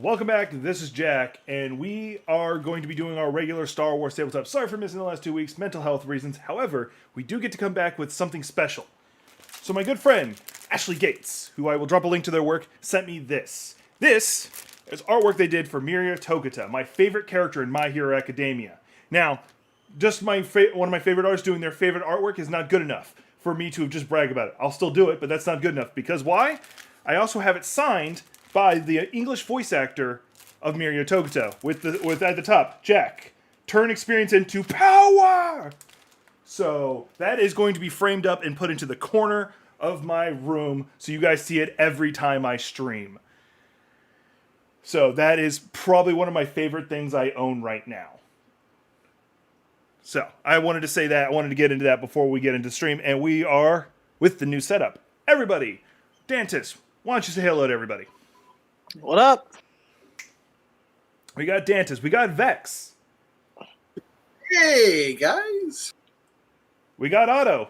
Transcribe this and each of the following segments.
Welcome back. This is Jack, and we are going to be doing our regular Star Wars tabletop. Sorry for missing the last 2 weeks, mental health reasons. However, we do get to come back with something special. So my good friend, Ashley Gates, who I will drop a link to their work, sent me this. This is artwork they did for Miria Togata, my favorite character in My Hero Academia. Now, just one of my favorite artists doing their favorite artwork is not good enough for me to have just brag about it. I'll still do it, but that's not good enough. Because why? I also have it signed by the English voice actor of Miria Togata, with at the top, Jack, turn experience into power! So that is going to be framed up and put into the corner of my room so you guys see it every time I stream. So that is probably one of my favorite things I own right now. So I wanted to say that. I wanted to get into that before we get into stream. And we are with the new setup. Everybody, Dantis, why don't you say hello to everybody? What up? We got Dantis. We got Vex. Hey, guys. We got Otto,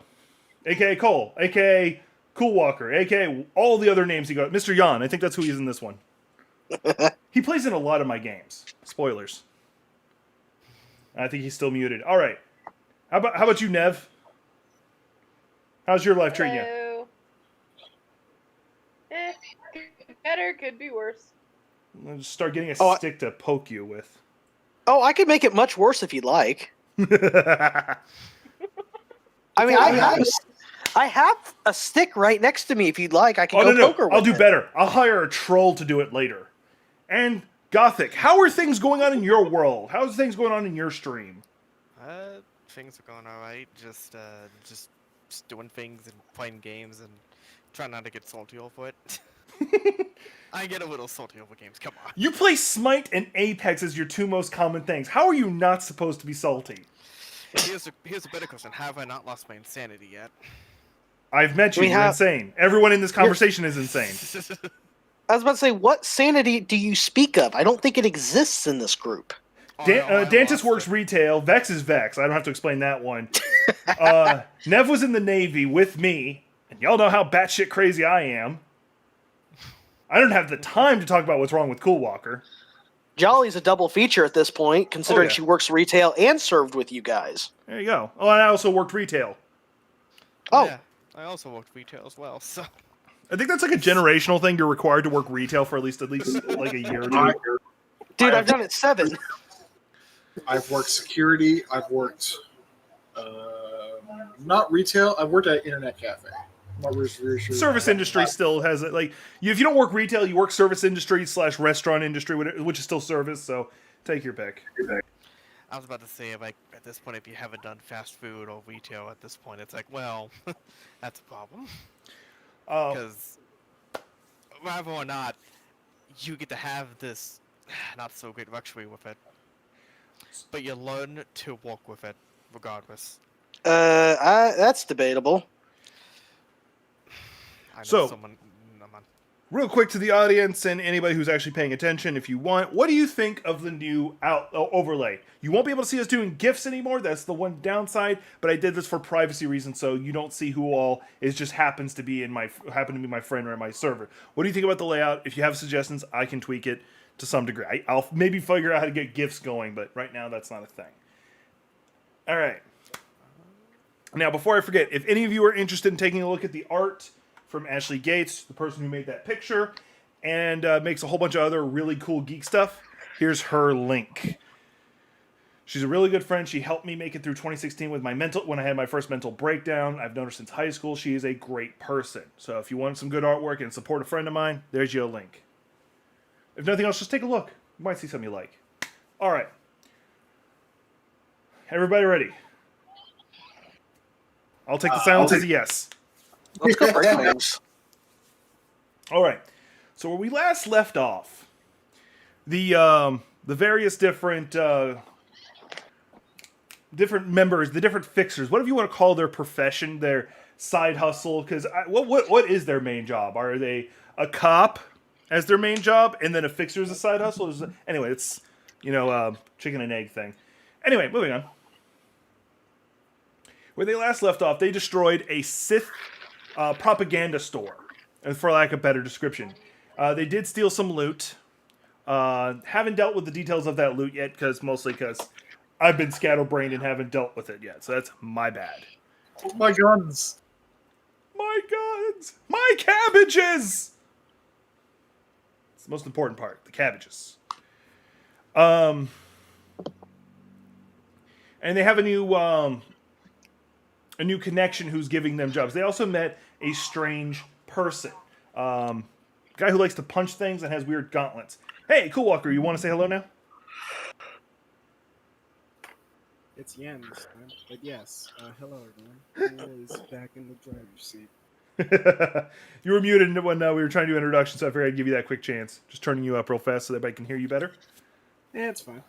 a.k.a. Cole, a.k.a. Cool Walker, a.k.a. all the other names he got. Mr. Yan, I think that's who he is in this one. He plays in a lot of my games. Spoilers. I think he's still muted. All right. How about you, Nev? How's your life treating you? Better, could be worse. I'll just start getting a stick to poke you with. Oh, I could make it much worse if you'd like. I mean, I have a stick right next to me. If you'd like, I can poke her with I'll do it. better. I'll hire a troll to do it later. And Gothic, how are things going on in your world? How's things going on in your stream? Things are going alright. Just doing things and playing games and trying not to get salty over it. I get a little salty over games. Come on. You play Smite and Apex as your two most common things. How are you not supposed to be salty? Here's a better question. Have I not lost my insanity yet? I've met you. You're insane. Everyone in this conversation is insane. I was about to say, what sanity do you speak of? I don't think it exists in this group. Dantis works retail. Vex is Vex. I don't have to explain that one. Nev was in the Navy with me, and y'all know how batshit crazy I am. I don't have the time to talk about what's wrong with Cool Walker. Jolly's a double feature at this point, considering she works retail and served with you guys. There you go. Oh, and I also worked retail. Oh. Yeah, I also worked retail as well, so... I think that's like a generational thing. You're required to work retail for at least like a year or two. Dude, I've done it 7. I've worked security. I've worked not retail. I've worked at an internet cafe. Service industry still has it. Like, if you don't work retail, you work service industry / restaurant industry, which is still service. So take your pick. I was about to say, like, at this point, if you haven't done fast food or retail at this point, it's like, well, that's a problem. Because rather or not, you get to have this not so great luxury with it, but you learn to work with it regardless. That's debatable. Real quick to the audience and anybody who's actually paying attention, if you want, what do you think of the new overlay? You won't be able to see us doing GIFs anymore. That's the one downside. But I did this for privacy reasons, so you don't see who all is just happens to be my friend or my server. What do you think about the layout? If you have suggestions, I can tweak it to some degree. I'll maybe figure out how to get GIFs going, but right now that's not a thing. All right. Now, before I forget, if any of you are interested in taking a look at the art from Ashley Gates, the person who made that picture, and makes a whole bunch of other really cool geek stuff, here's her link. She's a really good friend. She helped me make it through 2016 with when I had my first mental breakdown. I've known her since high school. She is a great person. So if you want some good artwork and support a friend of mine, there's your link. If nothing else, just take a look. You might see something you like. All right. Everybody ready? I'll take the silence as a yes. Let's go for things. All right. So where we last left off, the various different members, the different fixers, whatever you want to call their profession, their side hustle. Because what is their main job? Are they a cop as their main job, and then a fixer is a side hustle? Anyway, it's chicken and egg thing. Anyway, moving on. Where they last left off, they destroyed a Sith propaganda store, for lack of a better description. They did steal some loot. Haven't dealt with the details of that loot yet, mostly because I've been scatterbrained and haven't dealt with it yet. So that's my bad. My guns. My guns! My cabbages! It's the most important part, the cabbages. And they have a new connection who's giving them jobs. They also met a strange person. Guy who likes to punch things and has weird gauntlets. Hey, Cool Walker, you want to say hello now? It's Yen this time. But yes, hello everyone. Who is back in the driver's seat? You were muted when we were trying to do introduction, so I figured I'd give you that quick chance. Just turning you up real fast so that everybody can hear you better. Yeah, it's fine.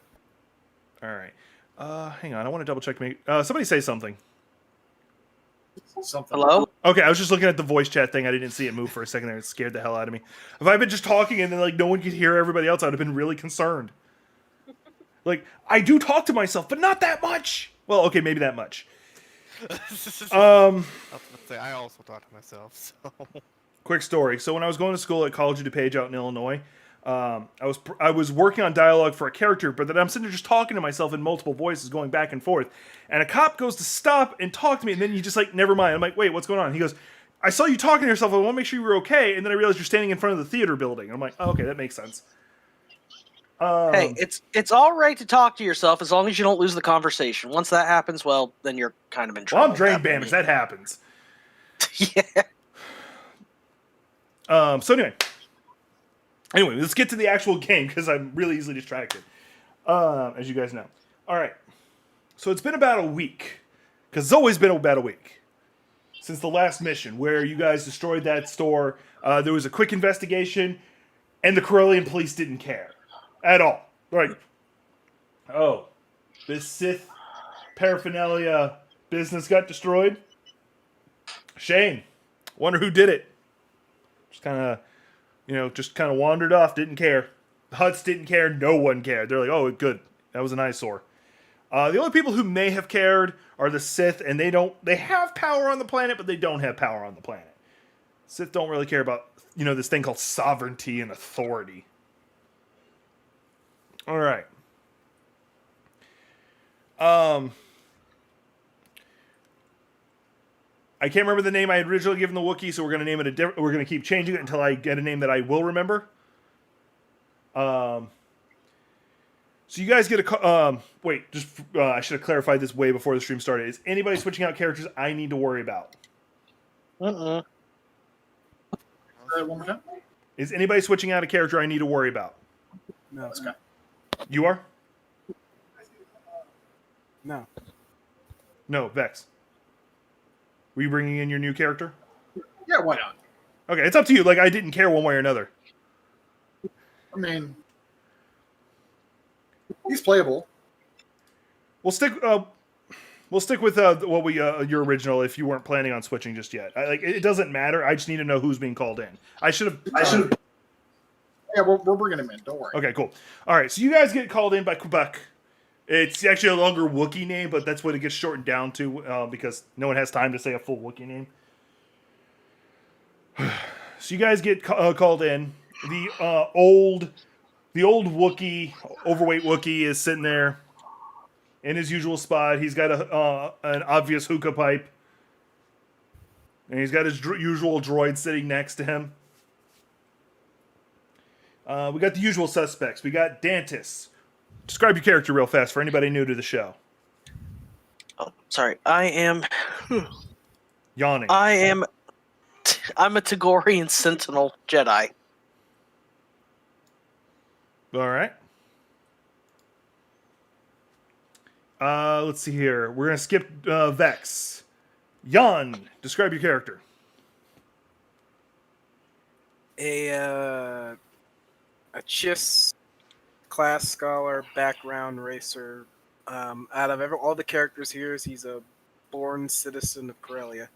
All right. Hang on, I want to double check. Somebody say something. Something. Hello? Okay, I was just looking at the voice chat thing. I didn't see it move for a second there. It scared the hell out of me. If I'd been just talking and then no one could hear everybody else, I'd have been really concerned. I do talk to myself, but not that much. Well, okay, maybe that much. I also talk to myself. So. Quick story. So when I was going to school at College of DuPage out in Illinois, I was working on dialogue for a character, but then I'm sitting there just talking to myself in multiple voices going back and forth. And a cop goes to stop and talk to me, and then you just never mind. I'm like, wait, what's going on? He goes, I saw you talking to yourself. I want to make sure you were okay. And then I realized you're standing in front of the theater building. I'm like, oh, okay, that makes sense. Hey, it's all right to talk to yourself as long as you don't lose the conversation. Once that happens, well, then you're kind of in trouble. Well, I'm drain damage. That happens. Yeah. So anyway, let's get to the actual game because I'm really easily distracted, as you guys know. All right. So it's been about a week, because it's always been about a week since the last mission where you guys destroyed that store. There was a quick investigation, and the Corellian police didn't care at all. Oh, this Sith paraphernalia business got destroyed? Shame. Wonder who did it. Just kind of wandered off, didn't care. The Hutts didn't care, no one cared. They're like, oh, good, that was an eyesore. The only people who may have cared are the Sith, and they have power on the planet, but they don't have power on the planet. Sith don't really care about, this thing called sovereignty and authority. All right. I can't remember the name I had originally given the Wookiee, so we're going to name it we're going to keep changing it until I get a name that I will remember. So you guys get a wait. I should have clarified this way before the stream started. Is anybody switching out characters I need to worry about? One more time. Is anybody switching out a character I need to worry about? No, Let's go. You are? no. No, Vex. Were you bringing in your new character? Yeah, why not? Okay, it's up to you. I didn't care one way or another. I mean, he's playable. We'll stick with your original if you weren't planning on switching just yet. It doesn't matter. I just need to know who's being called in. I should have. Yeah, we're bringing him in. Don't worry. Okay, cool. All right, so you guys get called in by Quebec. It's actually a longer Wookiee name, but that's what it gets shortened down to because no one has time to say a full Wookiee name. So you guys get called in. The old Wookiee, overweight Wookiee, is sitting there in his usual spot. He's got an obvious hookah pipe, and he's got his usual droid sitting next to him. We got the usual suspects. We got Dantis. Describe your character real fast for anybody new to the show. Oh, sorry. I am Yawning. I'm a Tagorian Sentinel Jedi. All right. Let's see here. We're going to skip Vex. Yan, describe your character. A Chiss class scholar, background racer. Out of all the characters here, he's a born citizen of Corellia.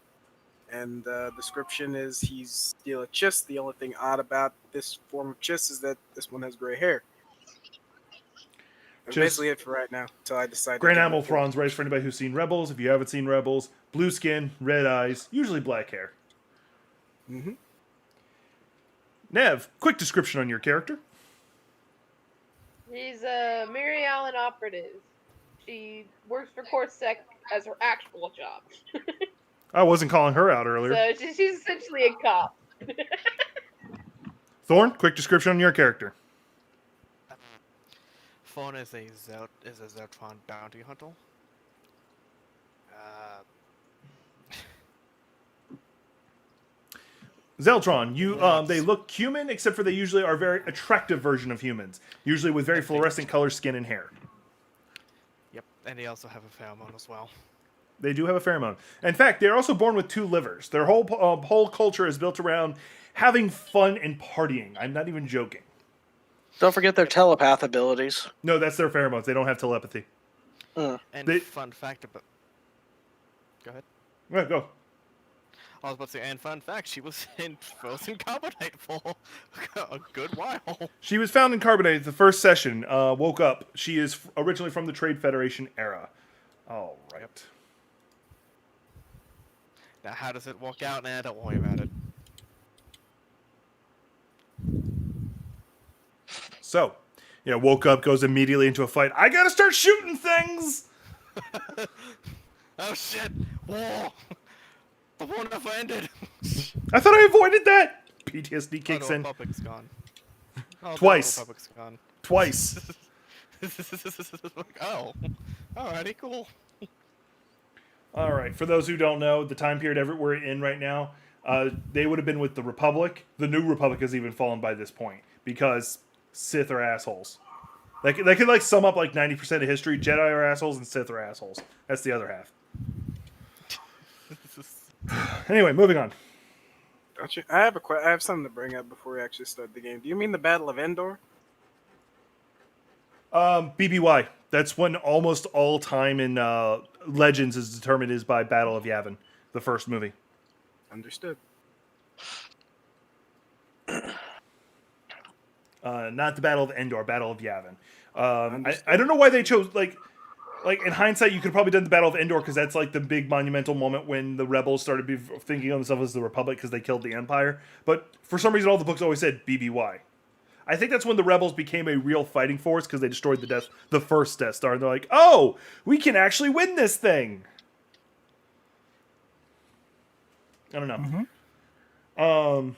And the description is he's still a Chiss. The only thing odd about this form of Chiss is that this one has gray hair. That's basically it for right now, until I decide. Grand Admiral Thrawn's race for anybody who's seen Rebels. If you haven't seen Rebels, blue skin, red eyes, usually black hair. Mm-hmm. Nev, quick description on your character. She's a Mary Allen operative. She works for Corsair as her actual job. I wasn't calling her out earlier. So she's essentially a cop. Thorn, quick description on your character. Fawn is a Zeltron bounty hunter. Zeltron, they look human, except for they usually are a very attractive version of humans, usually with very fluorescent color skin and hair. Yep, and they also have a pheromone as well. They do have a pheromone. In fact, they're also born with 2 livers. Their whole culture is built around having fun and partying. I'm not even joking. Don't forget their telepath abilities. No, that's their pheromones. They don't have telepathy. And fun fact about... Go ahead. Yeah, go. I was about to say, and fun fact, she was in Frozen Carbonite for a good while. She was found in Carbonite the first session, woke up. She is originally from the Trade Federation era. All right. Yep. Now, how does it work out? Nah, don't worry about it. So, woke up, goes immediately into a fight. I gotta start shooting things! Oh shit! War! The war never ended! I thought I avoided that! PTSD kicks the in. Republic's gone. Oh, Twice. The Republic's gone. Twice. Oh. Alrighty, cool. Alright, for those who don't know, the time period we're in right now, they would have been with the Republic. The New Republic has even fallen by this point, because Sith are assholes. They could sum up 90% of history. Jedi are assholes and Sith are assholes. That's the other half. Anyway, moving on. Don't you? I have something to bring up before we actually start the game. Do you mean the Battle of Endor? BBY. That's when almost all time in Legends is determined is by Battle of Yavin, the first movie. Understood. Not the Battle of Endor, Battle of Yavin. I don't know why they chose in hindsight, you could have probably done the Battle of Endor because that's the big monumental moment when the rebels started thinking of themselves as the Republic because they killed the Empire. But for some reason, all the books always said BBY. I think that's when the rebels became a real fighting force because they destroyed the first Death Star. And they're like, oh, we can actually win this thing. I don't know. Mm-hmm.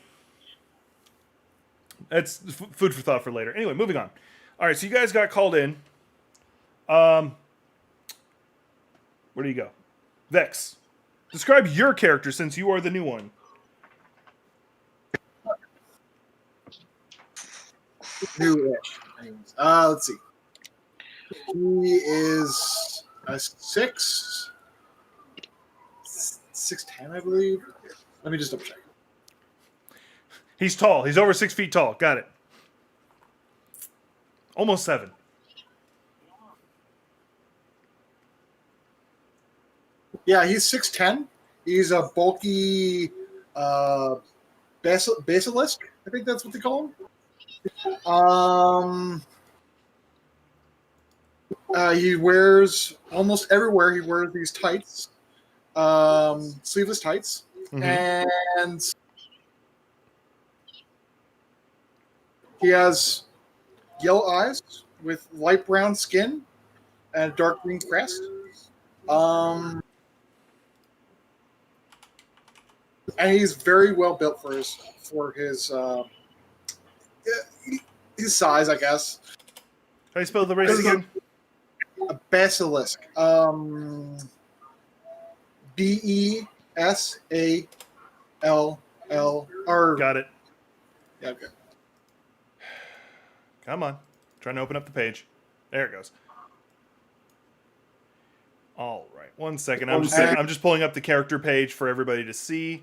That's food for thought for later. Anyway, moving on. All right, so you guys got called in. Where do you go? Vex. Describe your character since you are the new one. New-ish. Anyways, let's see. He is a 6'10", I believe. Let me just double check. He's tall. He's over 6 feet tall. Got it. Almost 7. Yeah, he's 6'10". He's a bulky basilisk. I think that's what they call him. He wears almost everywhere. He wears these tights, sleeveless tights, and he has yellow eyes with light brown skin and a dark green crest. And he's very well built for his size, I guess. How do you spell the race again? A basilisk. BESALL. Got it. Yeah, okay. Come on. Trying to open up the page. There it goes. All right. 1 second. I'm just pulling up the character page for everybody to see.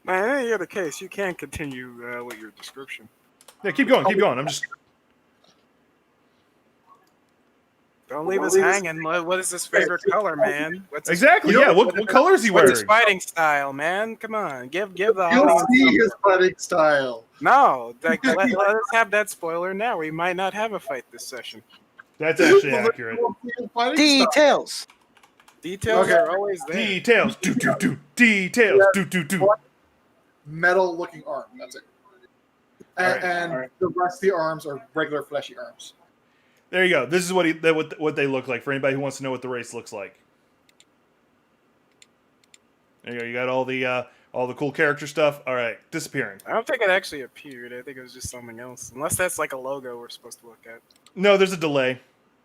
Man, in any other case, you can continue with your description. Yeah, keep going. Keep going. I'm just... Don't leave us hanging. What is his favorite color, man? Exactly. Yeah. What color is he wearing? What's his fighting style, man? Come on, give the You'll audience see something. his fighting style. No, let us have that spoiler now. We might not have a fight this session. That's actually accurate. Details. Details Okay. are always there. Details. Do. Details. Do. metal-looking arm. That's it. And, All right. the rest of the arms are regular fleshy arms. There you go. This is what they look like for anybody who wants to know what the race looks like. There you go. You got all the cool character stuff. All right, disappearing. I don't think it actually appeared. I think it was just something else. Unless that's like a logo we're supposed to look at. No, there's a delay.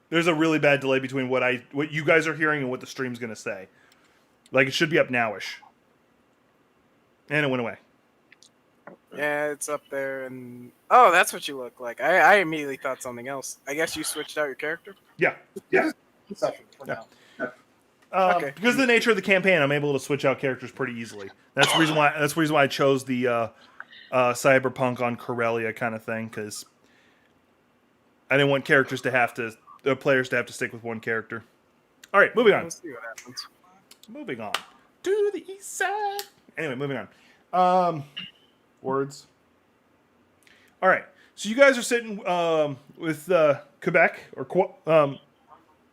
There's a really bad delay between what you guys are hearing and what the stream's gonna say. Like, it should be up nowish. And it went away. Yeah, it's up there, and oh, that's what you look like. I immediately thought something else. I guess you switched out your character. Yeah. Session for now. Okay. Because of the nature of the campaign, I'm able to switch out characters pretty easily. That's the reason why. That's the reason why I chose the Cyberpunk on Corellia kind of thing, because I didn't want players to have to stick with one character. All right, moving on. We'll see what happens. Moving on to the east side. Anyway, moving on. Words. All right, so you guys are sitting with Quebec or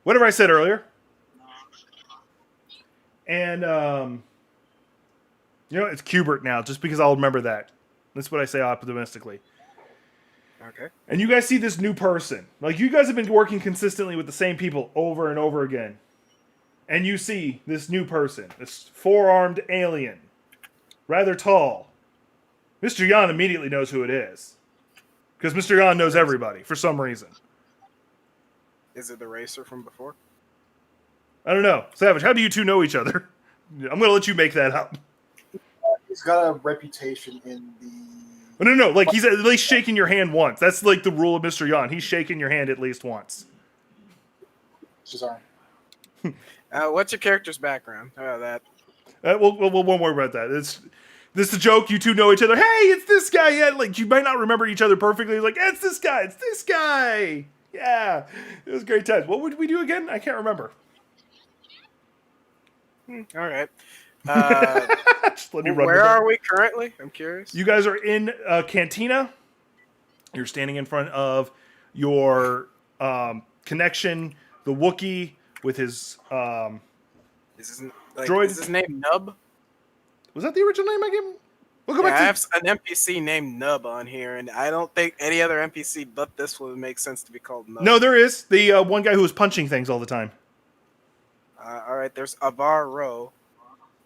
whatever I said earlier. And, it's Cubert now, just because I'll remember that. That's what I say optimistically. Okay. And you guys see this new person. Like, you guys have been working consistently with the same people over and over again. And you see this new person, this four-armed alien, rather tall. Mr. Yan immediately knows who it is. Because Mr. Yan knows everybody, for some reason. Is it the racer from before? I don't know. Savage, how do you two know each other? I'm going to let you make that up. He's got a reputation in the... No. Like, he's at least shaking your hand once. That's like the rule of Mr. Yan. He's shaking your hand at least once. Shazam. What's your character's background? How about that? We'll won't worry about that. This is a joke. You two know each other. Hey, it's this guy. Yeah, like, you might not remember each other perfectly. Like, it's this guy. It's this guy. Yeah. It was great times. What would we do again? I can't remember. All right. Just let me run Where with it. are we currently? I'm curious. You guys are in Cantina. You're standing in front of your connection, the Wookiee, with his droid. Is his name Nub? Was that the original name I gave him? We'll go Yeah, back I to... have an NPC named Nub on here, and I don't think any other NPC but this would make sense to be called Nub. No, there is. The one guy who was punching things all the time. All right, there's Avar Ro.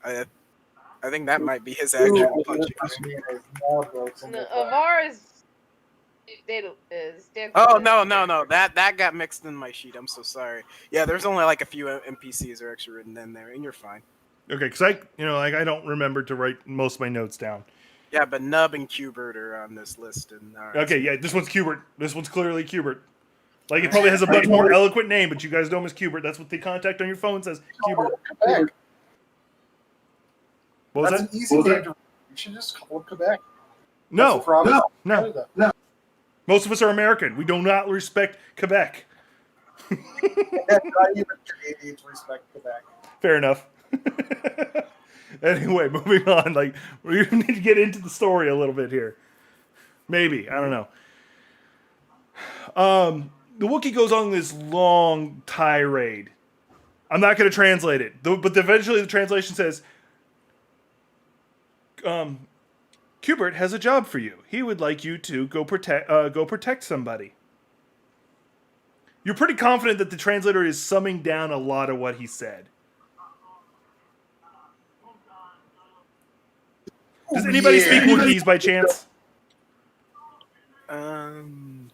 I think that might be his actual punching name. No, Avar is Daedules. Oh, no. That got mixed in my sheet. I'm so sorry. Yeah, there's only like a few NPCs are actually written in there, and you're fine. Okay, because I don't remember to write most of my notes down. Yeah, but Nub and Qbert are on this list. And all right, Okay, yeah, this one's Qbert. This one's clearly Qbert. Like, it probably has a much more eloquent name, but you guys know him as Qbert. That's what the contact on your phone says. Qbert. Quebec. What was That's that? an easy name to... You should just call it Quebec. No, That's a province. no. No. Most of us are American. We do not respect Quebec. Not even Canadians respect Quebec. Fair enough. Anyway, moving on. Like, we need to get into the story a little bit here. Maybe. I don't know. The Wookiee goes on this long tirade. I'm not going to translate it, but eventually the translation says, Qbert has a job for you. He would like you to go protect somebody. You're pretty confident that the translator is summing down a lot of what he said. Does anybody speak Wookiees by chance? No.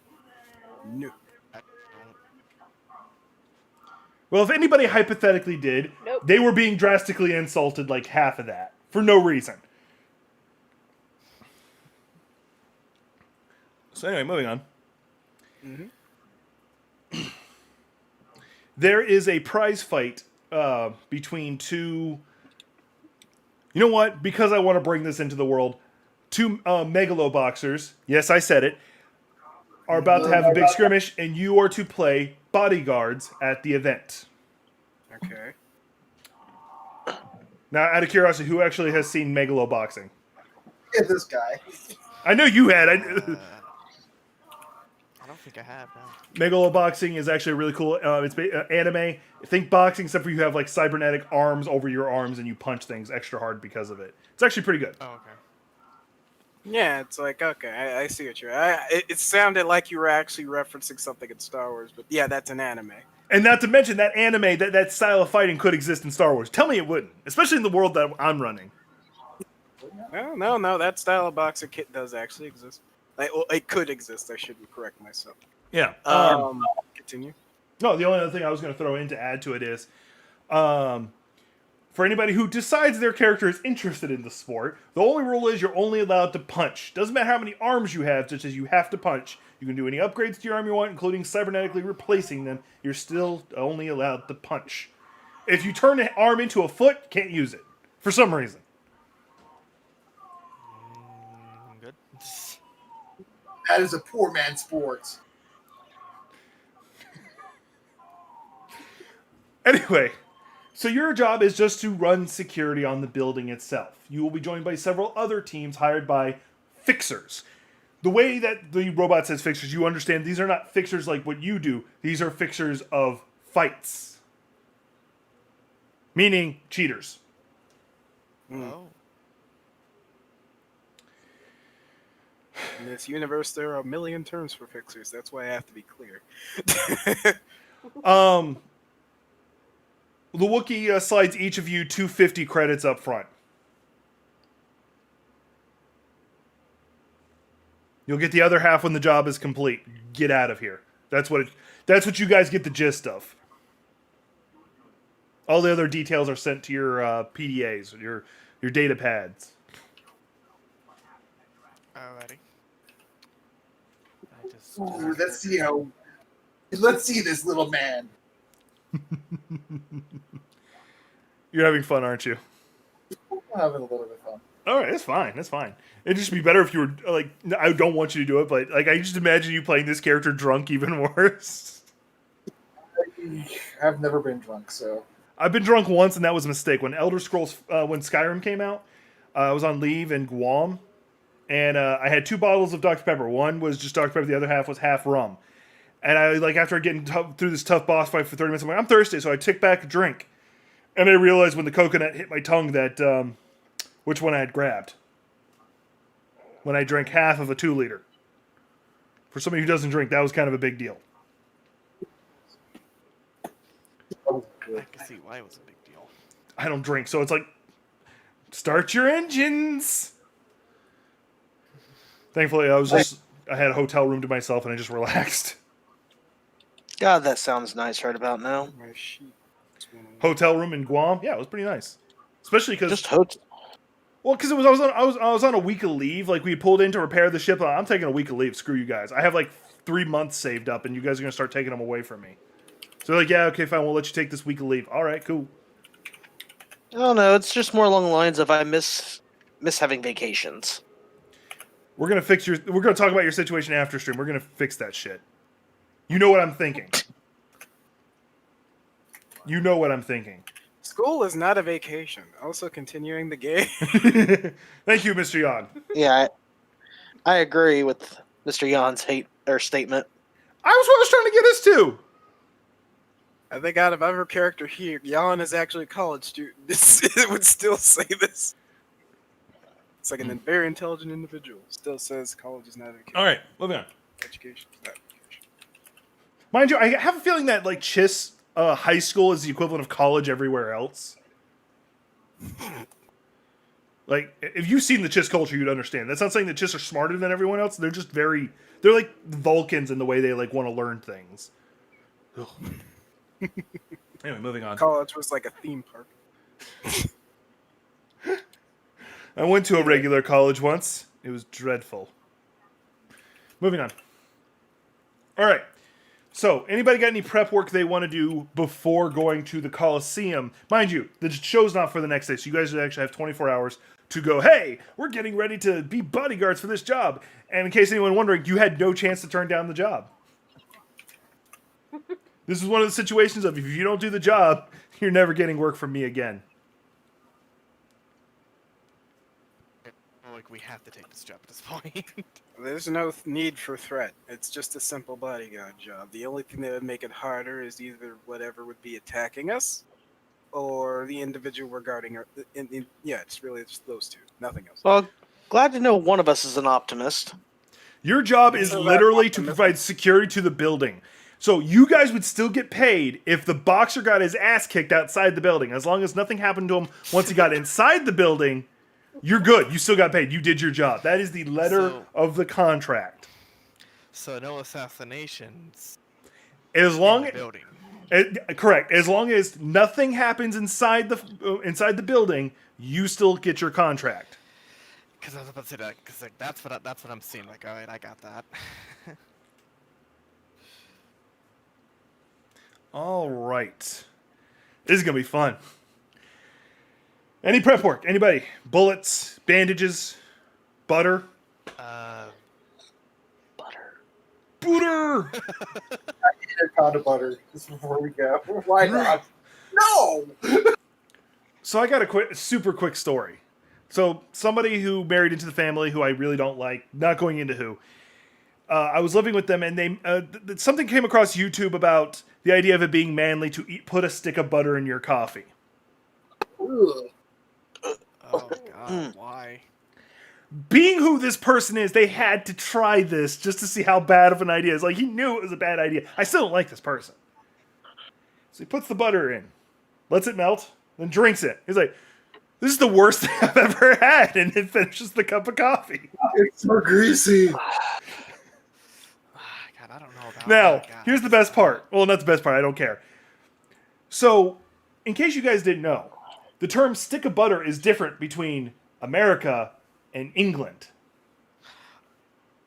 Well, if anybody hypothetically did, Nope. they were being drastically insulted like half of that for no reason. So anyway, moving on. Mm-hmm. There is a prize fight between two... You know what? Because I want to bring this into the world, two megaloboxers, yes, I said it, are about to have a big skirmish, and you are to play bodyguards at the event. Okay. Now, out of curiosity, who actually has seen megaloboxing? Yeah, this guy. I know you had. I don't think I have, no. Megaloboxing is actually really cool. It's anime. Think boxing, except for you have like cybernetic arms over your arms and you punch things extra hard because of it. It's actually pretty good. Oh, okay. Yeah, it's like, okay, I see what you're. It sounded like you were actually referencing something in Star Wars, but yeah, that's an anime. And not to mention that anime, that style of fighting could exist in Star Wars. Tell me it wouldn't, especially in the world that I'm running. No, that style of boxer kit does actually exist. Well, it could exist. I should correct myself. Yeah. Continue. No, the only other thing I was going to throw in to add to it is, for anybody who decides their character is interested in the sport, the only rule is you're only allowed to punch. Doesn't matter how many arms you have, such as you have to punch. You can do any upgrades to your arm you want, including cybernetically replacing them. You're still only allowed to punch. If you turn an arm into a foot, can't use it. For some reason. Good. That is a poor man's sport. Anyway, so your job is just to run security on the building itself. You will be joined by several other teams hired by fixers. The way that the robot says fixers, you understand these are not fixers like what you do. These are fixers of fights. Meaning cheaters. Oh. In this universe, there are a million terms for fixers. That's why I have to be clear. The Wookiee slides each of you 250 credits up front. You'll get the other half when the job is complete. Get out of here. That's what you guys get the gist of. All the other details are sent to your PDAs, your data pads. Alrighty. I just. Ooh, let's see this little man. You're having fun, aren't you? I'm having a little bit of fun. All right, that's fine. That's fine. It'd just be better if you were like. I don't want you to do it, but like I just imagine you playing this character drunk even worse. I've never been drunk, so I've been drunk once, and that was a mistake. When Elder Scrolls, when Skyrim came out, I was on leave in Guam, and I had 2 bottles of Dr. Pepper. One was just Dr. Pepper, the other half was half rum. And I after getting through this tough boss fight for 30 minutes, I'm like, I'm thirsty, so I took back a drink, and I realized when the coconut hit my tongue that which one I had grabbed. When I drank half of a 2-liter. For somebody who doesn't drink, that was kind of a big deal. I can see why it was a big deal. I don't drink, so it's like, start your engines. Thankfully, I had a hotel room to myself, and I just relaxed. God, that sounds nice right about now. My sheet. Hotel room in Guam, yeah, it was pretty nice. Especially because Just hotel. well, because I was on a week of leave. Like we had pulled in to repair the ship. I'm taking a week of leave. Screw you guys. I have like 3 months saved up, and you guys are gonna start taking them away from me. So they're like, yeah, okay, fine. We'll let you take this week of leave. All right, cool. I don't know. It's just more along the lines of I miss having vacations. We're gonna talk about your situation after stream. We're gonna fix that shit. You know what I'm thinking. You know what I'm thinking. School is not a vacation. Also, continuing the game. Thank you, Mr. Yon. Yeah, I agree with Mr. Yan's statement. I was what I was trying to get us to. I think out of every character here, Jan is actually a college student. It would still say this. It's like a very intelligent individual. Still says college is not education. All right, moving on. Education is not education. Mind you, I have a feeling that like Chiss high school is the equivalent of college everywhere else. Like, if you've seen the Chiss culture, you'd understand. That's not saying that Chiss are smarter than everyone else. They're just they're like Vulcans in the way they like want to learn things. Anyway, moving on. College was like a theme park. I went to a regular college once. It was dreadful. Moving on. All right. So, anybody got any prep work they want to do before going to the Coliseum? Mind you, the show's not for the next day, so you guys actually have 24 hours to go, hey, we're getting ready to be bodyguards for this job. And in case anyone wondering, you had no chance to turn down the job. This is one of the situations of if you don't do the job, you're never getting work from me again. Like we have to take this job at this point. There's no need for threat. It's just a simple bodyguard job. The only thing that would make it harder is either whatever would be attacking us, or the individual we're guarding. Yeah, it's really just those two. Nothing else. Well, Glad to know one of us is an optimist. Your job is So that's literally to optimistic. provide security to the building. So you guys would still get paid if the boxer got his ass kicked outside the building. As long as nothing happened to him once he got inside the building, you're good. You still got paid. You did your job. That is the letter of the contract. So no assassinations As in long the building. correct. As long as nothing happens inside the building, you still get your contract. Because I was about to say that. Because like, that's what I'm seeing. Like, all right, I got that. All right. This is going to be fun. Any prep work? Anybody? Bullets, bandages, butter? Butter. Butter! A pound of butter just before we go. Why not? No! So I got a super quick story. So somebody who married into the family who I really don't like, not going into who, I was living with them and they something came across YouTube about the idea of it being manly to put a stick of butter in your coffee. Ugh. Oh God, why? Being who this person is, they had to try this just to see how bad of an idea it is. Like, he knew it was a bad idea. I still don't like this person. So he puts the butter in, lets it melt, then drinks it. He's like, this is the worst thing I've ever had, and then finishes the cup of coffee. It's so greasy. God, I don't know about Now, that, God. here's the best part. Well, not the best part. I don't care. So, in case you guys didn't know, the term stick of butter is different between America and England.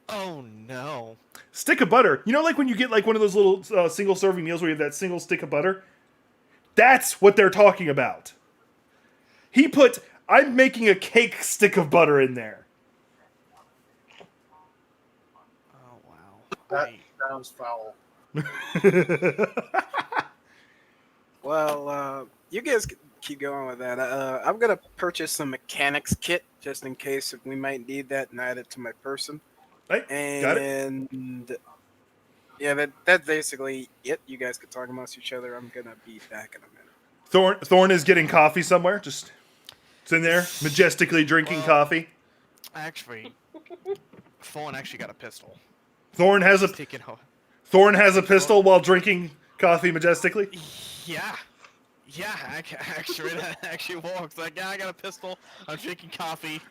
Oh no. Stick of butter. You know, like when you get like one of those little single serving meals where you have that single stick of butter? That's what they're talking about. He put, I'm making a cake stick of butter in there. Oh wow. That sounds foul. Well, you guys keep going with that. I'm gonna purchase some mechanics kit just in case we might need that and add it to my person. Right? Got it? And yeah, that's basically it. You guys can talk amongst each other. I'm gonna be back in a minute. Thorn is getting coffee somewhere. Just sitting there, majestically drinking coffee. Actually, Thorn actually got a pistol. Thorn has a He's taking pistol while drinking coffee majestically. Yeah. Yeah, actually, that actually works. Like, yeah, I got a pistol. I'm drinking coffee.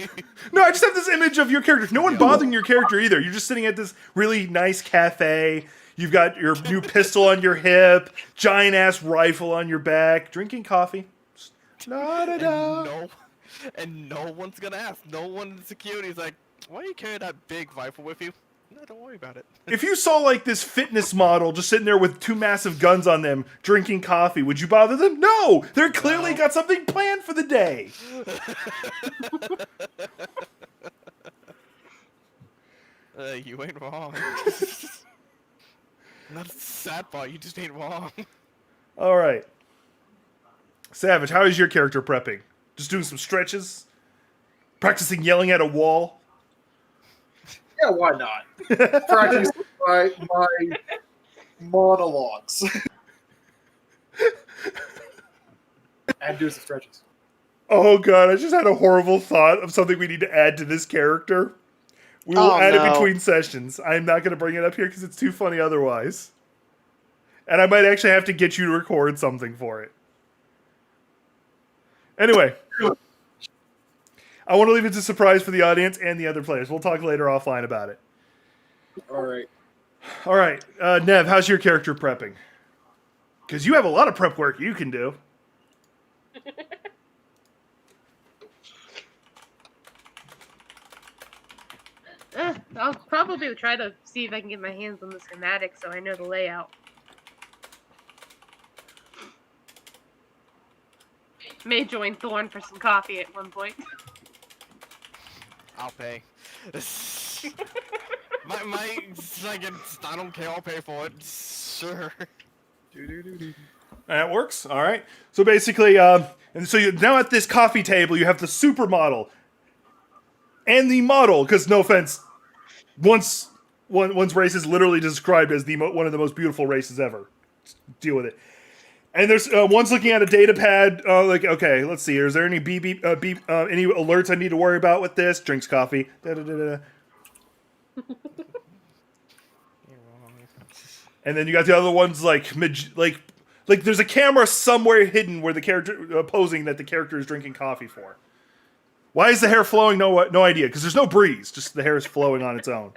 No, I just have this image of your character. No one bothering your character either. You're just sitting at this really nice cafe. You've got your new pistol on your hip, giant ass rifle on your back, drinking coffee. And no one's gonna ask. No one in security is like, why do you carry that big rifle with you? No, don't worry about it. If you saw like this fitness model just sitting there with two massive guns on them, drinking coffee, would you bother them? No, they're clearly got something planned for the day. You ain't wrong. Not a sad part, you just ain't wrong. All right, Savage, how is your character prepping? Just doing some stretches, practicing yelling at a wall. Yeah, why not? Practice my monologues. And do some stretches. Oh god, I just had a horrible thought of something we need to add to this character. We will add it between sessions. I'm not going to bring it up here because it's too funny otherwise. And I might actually have to get you to record something for it. Anyway, I want to leave it to surprise for the audience and the other players. We'll talk later offline about it. All right. All right, Nev, how's your character prepping? Because you have a lot of prep work you can do. I'll probably try to see if I can get my hands on the schematic so I know the layout. May join Thorn for some coffee at one point. I'll pay. my I don't care, I'll pay for it. Sure. That works. All right. So basically, and so you're now at this coffee table, you have the supermodel and the model. Because no offense, one's race is literally described as one of the most beautiful races ever. Deal with it. And there's one's looking at a data pad. Like, okay, let's see. Is there any any alerts I need to worry about with this? Drinks coffee. Da-da-da-da. And then you got the other ones like there's a camera somewhere hidden where the character posing that the character is drinking coffee for. Why is the hair flowing? No idea. Because there's no breeze. Just the hair is flowing on its own.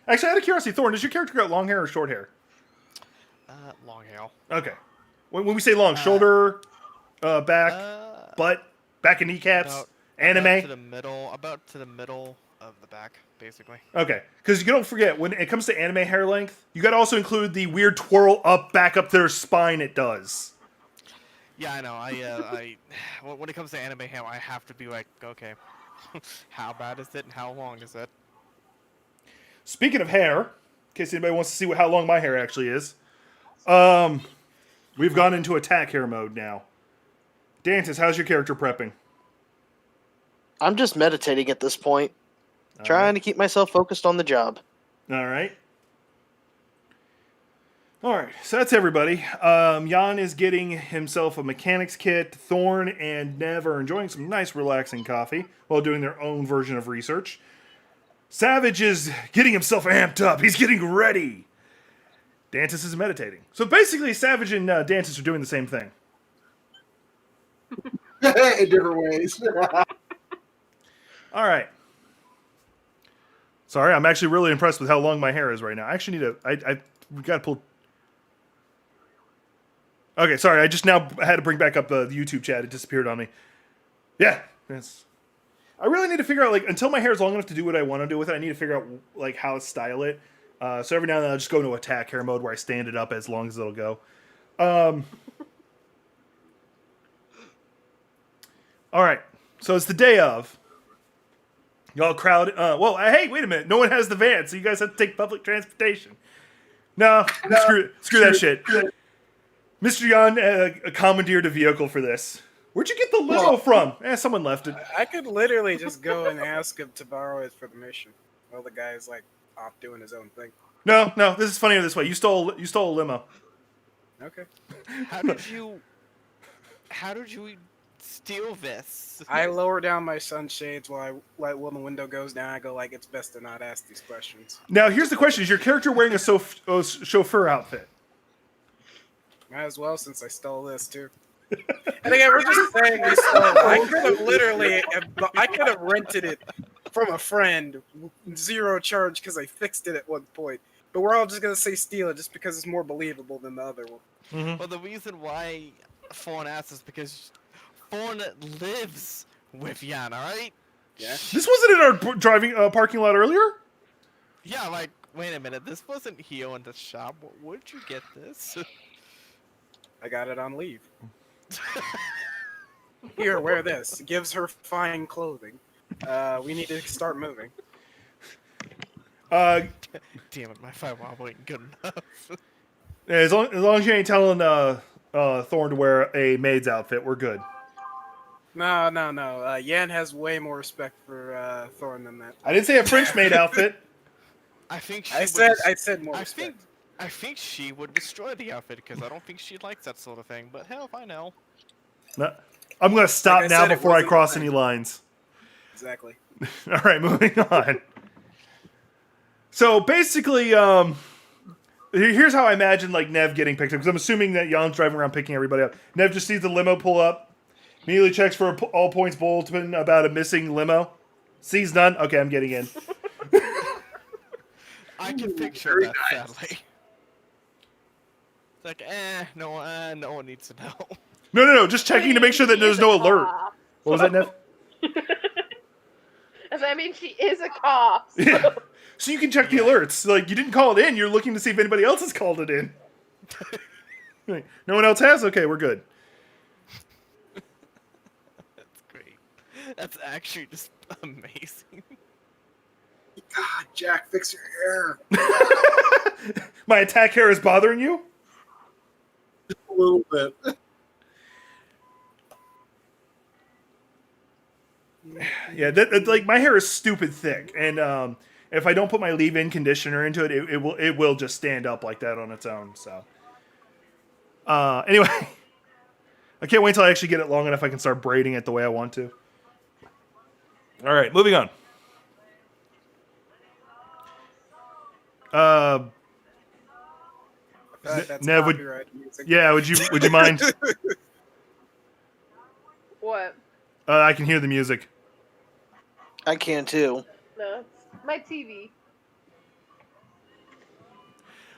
Actually, out of curiosity, Thorn, does your character got long hair or short hair? Long hair. Okay. When we say long, shoulder, back, butt, back and kneecaps, anime. About to the middle of the back, basically. Okay, because you don't forget when it comes to anime hair length, you got to also include the weird twirl back up their spine. It does. Yeah, I know. I when it comes to anime hair, I have to be like, okay, how bad is it and how long is it? Speaking of hair, in case anybody wants to see how long my hair actually is, we've gone into attack hair mode now. Dantis, how's your character prepping? I'm just meditating at this point, trying to keep myself focused on the job. All right. All right, so that's everybody. Jan is getting himself a mechanics kit. Thorn and Nev are enjoying some nice, relaxing coffee while doing their own version of research. Savage is getting himself amped up. He's getting ready. Dantis is meditating. So basically, Savage and Dantis are doing the same thing. In different ways. All right. Sorry, I'm actually really impressed with how long my hair is right now. I actually need we got to pull. Okay, sorry. I just now had to bring back up the YouTube chat. It disappeared on me. Yeah, I really need to figure out, like, until my hair is long enough to do what I want to do with it, I need to figure out, like, how to style it. So every now and then I'll just go into attack hair mode where I stand it up as long as it'll go. All right. So it's the day of. Y'all crowd. Hey, wait a minute. No one has the van, so you guys have to take public transportation. No, screw that shit. Mr. Yan commandeered a vehicle for this. Where'd you get the limo from? Someone left it. I could literally just go and ask him to borrow it for the mission. While the guy's like off doing his own thing. No, this is funnier this way. You stole a limo. Okay. How did you steal this? I lower down my sunshades when the window goes down. I go like, it's best to not ask these questions. Now, here's the question: is your character wearing a chauffeur outfit? Might as well, since I stole this too. And again, we're just saying we stole it. I could have rented it from a friend, zero charge, because I fixed it at one point. But we're all just gonna say steal it just because it's more believable than the other one. Mm-hmm. Well, the reason why Fawn asked is because Fawn lives with Yan, alright? Yeah. This wasn't in our driving parking lot earlier? Yeah, like, wait a minute, this wasn't here in the shop. Where'd you get this? I got it on leave. Here, wear this. Gives her fine clothing. We need to start moving. Damn it, my firewall wasn't good enough. As long as you ain't telling Thorn to wear a maid's outfit, we're good. No. Yan has way more respect for Thorn than that. I didn't say a French maid outfit. I think I said more respect. I think she would destroy the outfit because I don't think she likes that sort of thing. But hell if I know. No, I'm going to stop Like I now said, it before I wasn't cross mine. any lines. Exactly. All right, moving on. So basically, here's how I imagine like Nev getting picked up, because I'm assuming that Jan's driving around picking everybody up. Nev just sees the limo pull up, immediately checks for a all points bulletin about a missing limo. Sees none. Okay, I'm getting in. I can picture that, sadly. It's like, no one needs to know. No, just checking to make sure that there's no alert. What was that, Nev? I mean, she is a cop. So. Yeah. So you can check the alerts. Like, you didn't call it in, you're looking to see if anybody else has called it in. Like, no one else has? Okay, we're good. That's great. That's actually just amazing. God, Jack, fix your hair. My attack hair is bothering you? Just a little bit. Yeah, like my hair is stupid thick, and if I don't put my leave-in conditioner into it, it will just stand up like that on its own. So, Anyway, I can't wait until I actually get it long enough I can start braiding it the way I want to. All right, moving on. That's Nev, copyright music. Yeah, would you mind? What? I can hear the music. I can too. No, it's my TV.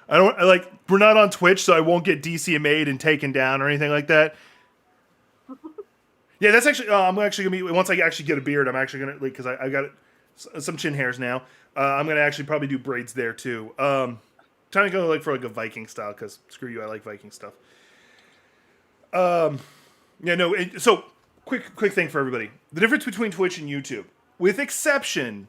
I don't like. We're not on Twitch, so I won't get DCMA'd and taken down or anything like that. Yeah, that's actually. I'm actually gonna be once I actually get a beard. I'm actually gonna because I got some chin hairs now. I'm gonna actually probably do braids there too. Trying to go for a Viking style because screw you, I like Viking stuff. Yeah, no. So quick thing for everybody: the difference between Twitch and YouTube, with exception,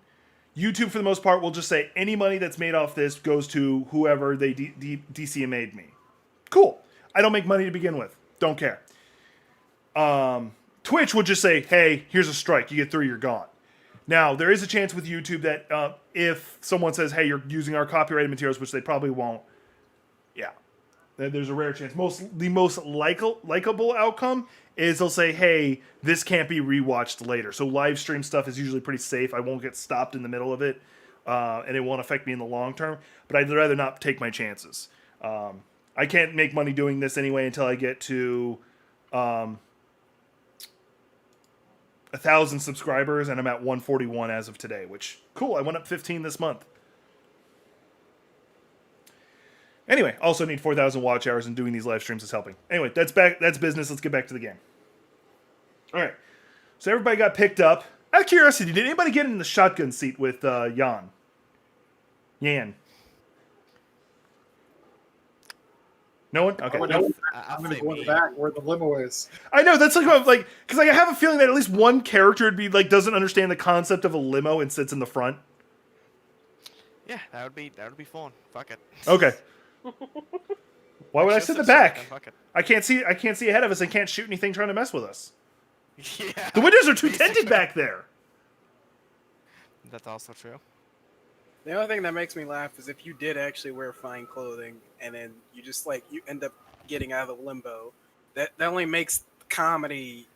YouTube for the most part will just say any money that's made off this goes to whoever they DCMA'd me. Cool. I don't make money to begin with. Don't care. Twitch will just say, hey, here's a strike. You get 3, you're gone. Now, there is a chance with YouTube that if someone says, hey, you're using our copyrighted materials, which they probably won't, yeah, there's a rare chance. The most likable outcome is they'll say, hey, this can't be rewatched later. So live stream stuff is usually pretty safe. I won't get stopped in the middle of it, and it won't affect me in the long term. But I'd rather not take my chances. I can't make money doing this anyway until I get to 1,000 subscribers, and I'm at 141 as of today, which, cool, I went up 15 this month. Anyway, also need 4,000 watch hours, and doing these live streams is helping. Anyway, that's business. Let's get back to the game. All right, so everybody got picked up. Out of curiosity, did anybody get in the shotgun seat with Yan? No one? Okay. I'm going to go in the back where the limo is. I know, that's like because I have a feeling that at least one character would be doesn't understand the concept of a limo and sits in the front. Yeah, that would be fun. Fuck it. Okay. Why would I sit in the back? Fuck it. I can't see ahead of us and can't shoot anything trying to mess with us. Yeah. The windows are too tinted back there. That's also true. The only thing that makes me laugh is if you did actually wear fine clothing and then you just you end up getting out of the limbo. That only makes comedy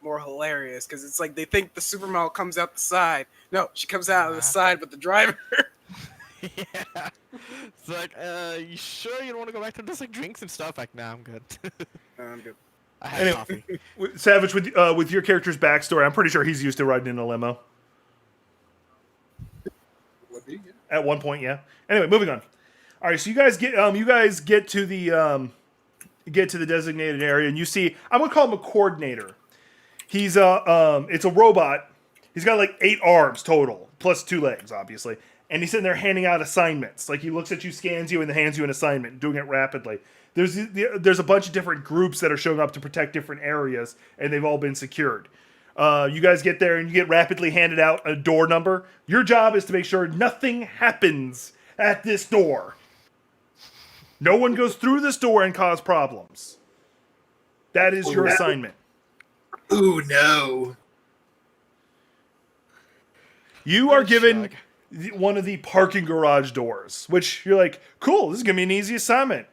more hilarious because it's like they think the supermodel comes out the side. No, she comes out of the side with the driver. Yeah. It's like, you sure you don't want to go back to just drinks and stuff? Like, nah, I'm good. I'm good. I had Anyway. coffee. Savage, with your character's backstory, I'm pretty sure he's used to riding in a limo. Would be, yeah. At one point, yeah. Anyway, moving on. All right, so you guys get to the designated area, and you see I'm gonna call him a coordinator. He's it's a robot. He's got 8 arms total, plus 2 legs, obviously. And he's sitting there handing out assignments. He looks at you, scans you, and then hands you an assignment, doing it rapidly. There's a bunch of different groups that are showing up to protect different areas, and they've all been secured. You guys get there, and you get rapidly handed out a door number. Your job is to make sure nothing happens at this door. No one goes through this door and cause problems. That is your assignment. Ooh, no. You are given one of the parking garage doors, which you're like, cool, this is going to be an easy assignment.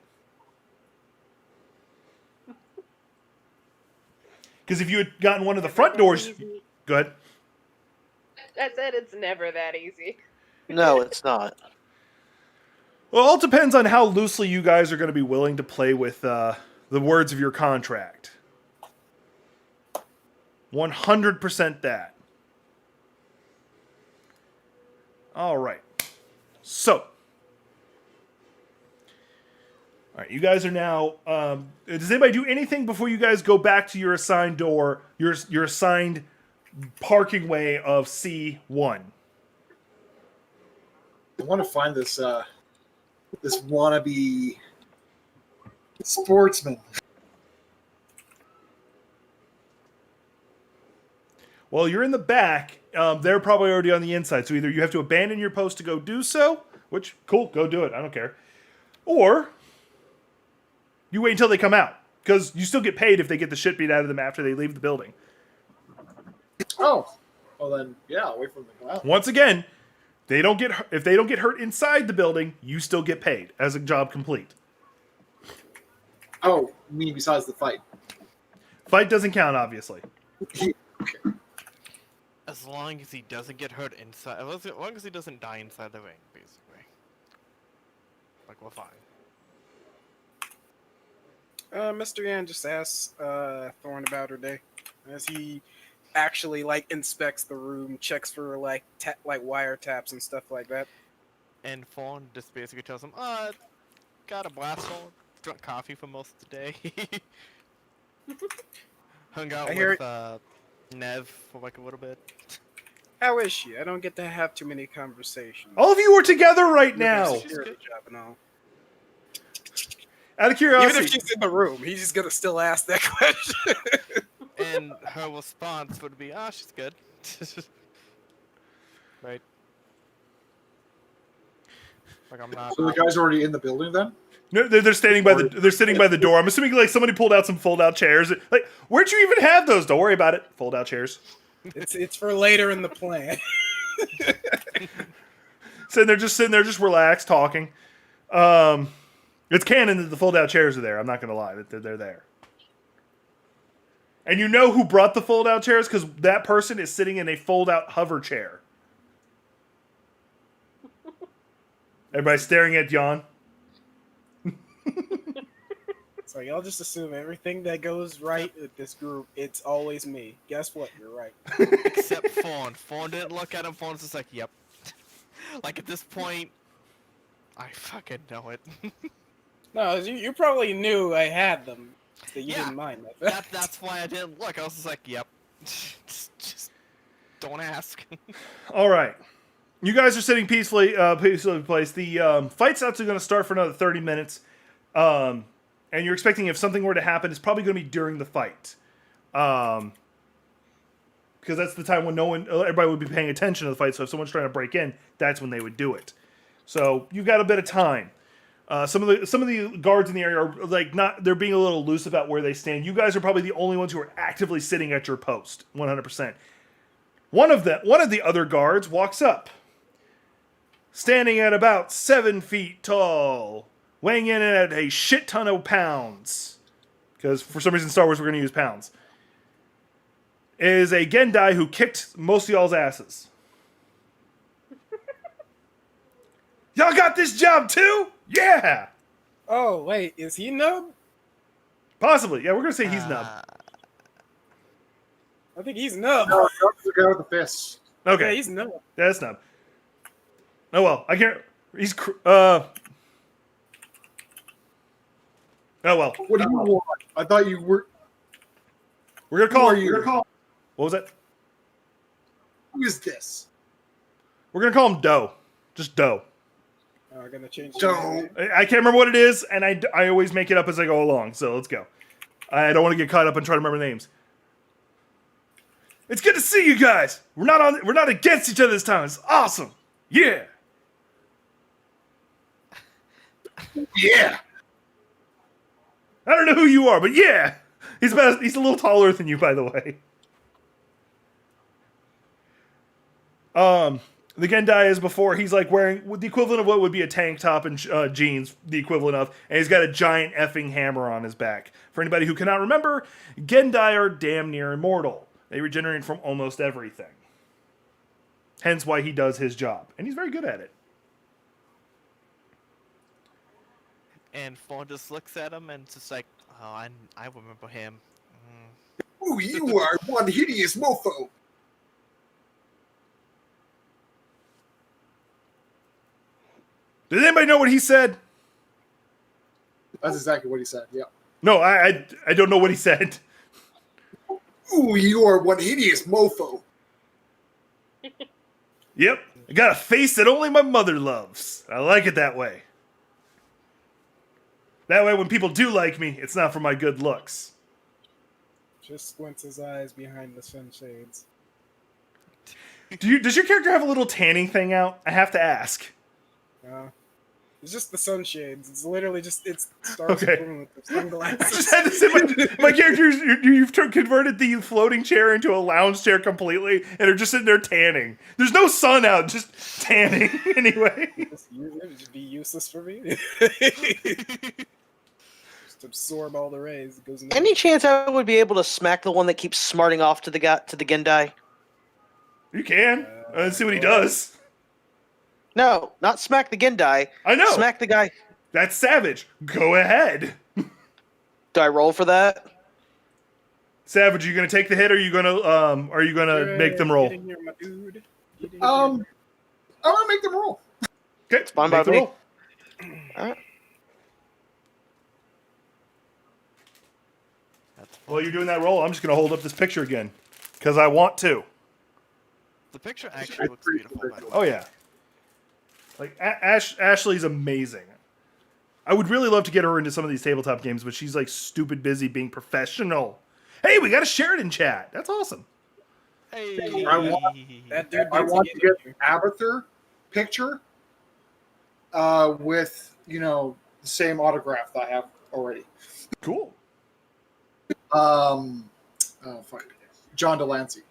Because if you had gotten one of the front doors... Easy. Go ahead. I said it's never that easy. No, it's not. Well, it all depends on how loosely you guys are going to be willing to play with the words of your contract. 100% that. All right. So. All right, you guys are now... does anybody do anything before you guys go back to your assigned door, your assigned parking way of C1? I want to find this this wannabe sportsman. Well, you're in the back. They're probably already on the inside. So either you have to abandon your post to go do so, which, cool, go do it. I don't care. Or you wait until they come out. Because you still get paid if they get the shit beat out of them after they leave the building. Oh. Well then, yeah, I'll wait for them to come out. Once again, if they don't get hurt inside the building, you still get paid as a job complete. Oh, me besides the fight. Fight doesn't count, obviously. As long as he doesn't get hurt inside, as long as he doesn't die inside the ring, basically. Like, we're fine. Mr. Yan just asked Thorn about her day, as he actually like inspects the room, checks for like wiretaps and stuff like that. And Fawn just basically tells him, got a blast on, drunk coffee for most of the day. Hung out with Nev for like a little bit. How is she? I don't get to have too many conversations. All of you are together right now. She's good job and all. Out of curiosity. Even if she's in the room, he's just gonna still ask that question. And her response would be, she's good. Right. Like, I'm not. So the guy's already in the building then? No, they're standing by they're sitting by the door. I'm assuming like somebody pulled out some fold out chairs. Like, where'd you even have those? Don't worry about it. Fold out chairs. It's for later in the plan. So they're just sitting there, just relaxed, talking. It's canon that the fold out chairs are there. I'm not gonna lie, that they're there. And you know who brought the fold out chairs? Because that person is sitting in a fold out hover chair. Everybody staring at Jan. So y'all just assume everything that goes right with this group, it's always me. Guess what? You're right. Except Fawn. Fawn didn't look at him. Fawn's just like, yep. Like, at this point, I fucking know it. No, you probably knew I had them. So you Yeah. didn't mind that. That's why I didn't look. I was just like, yep. Just don't ask. All right. You guys are sitting peacefully placed. The fight's actually going to start for another 30 minutes. And you're expecting if something were to happen, it's probably going to be during the fight. Because that's the time when everybody would be paying attention to the fight. So if someone's trying to break in, that's when they would do it. So you've got a bit of time. Some of the guards in the area are like they're being a little loose about where they stand. You guys are probably the only ones who are actively sitting at your post, 100%. One of the other guards walks up, standing at about 7 feet tall, weighing in at a shit ton of pounds, because for some reason Star Wars we're going to use pounds, is a Gendai who kicked most of y'all's asses. Y'all got this job too? Yeah! Oh, wait, is he Nub? Possibly. Yeah, we're going to say he's Nub. I think he's Nub. No, that's the guy with the fists. Okay. Yeah, he's Nub. Yeah, that's Nub. Oh, well. I can't... Oh, well. What do you want? I thought you were... We're going to call Who are him... you? What was that? Who is this? We're going to call him Doe. Just Doe. I'm gonna change. Don't. I can't remember what it is, and I always make it up as I go along, so let's go. I don't want to get caught up and try to remember names. It's good to see you guys. We're not against each other this time. It's awesome. Yeah. Yeah. I don't know who you are, but yeah. He's a little taller than you, by the way. The Gendai is before, he's like wearing the equivalent of what would be a tank top and jeans, the equivalent of, and he's got a giant effing hammer on his back. For anybody who cannot remember, Gendai are damn near immortal. They regenerate from almost everything. Hence why he does his job. And he's very good at it. And Fawn just looks at him and just like, oh, I remember him. Ooh, you are one hideous mofo. Does anybody know what he said? That's exactly what he said, yeah. No, I don't know what he said. Ooh, you are one hideous mofo. Yep. I got a face that only my mother loves. I like it that way. That way when people do like me, it's not for my good looks. Just squints his eyes behind the sunshades. Does your character have a little tanning thing out? I have to ask. It's just the sunshades. It's literally just stars Okay. with the sunglasses. I just had to say my characters. You've converted the floating chair into a lounge chair completely, and are just sitting there tanning. There's no sun out, just tanning anyway. It would just be useless for me. to absorb all the rays. It goes in Any chance I would be able to smack the one that keeps smarting off to the Gendai? You can. Let's see what he does. No, not smack the Gendai. I know. Smack the guy. That's savage. Go ahead. Do I roll for that? Savage, are you gonna take the hit, or are you gonna make them roll? Get in here, my dude. Get in here. I'm gonna make them roll. Okay, fine make by the me. roll. Alright. While you're doing that roll, I'm just gonna hold up this picture again because I want to. The picture actually looks beautiful, by the way. Oh yeah, like Ashley's amazing. I would really love to get her into some of these tabletop games, but she's like stupid busy being professional. Hey, we got a Sheridan chat. That's awesome. Hey, I want- That dude I needs want to to get get in Abathur picture with, the same autograph that I have already. Cool. John Delancey.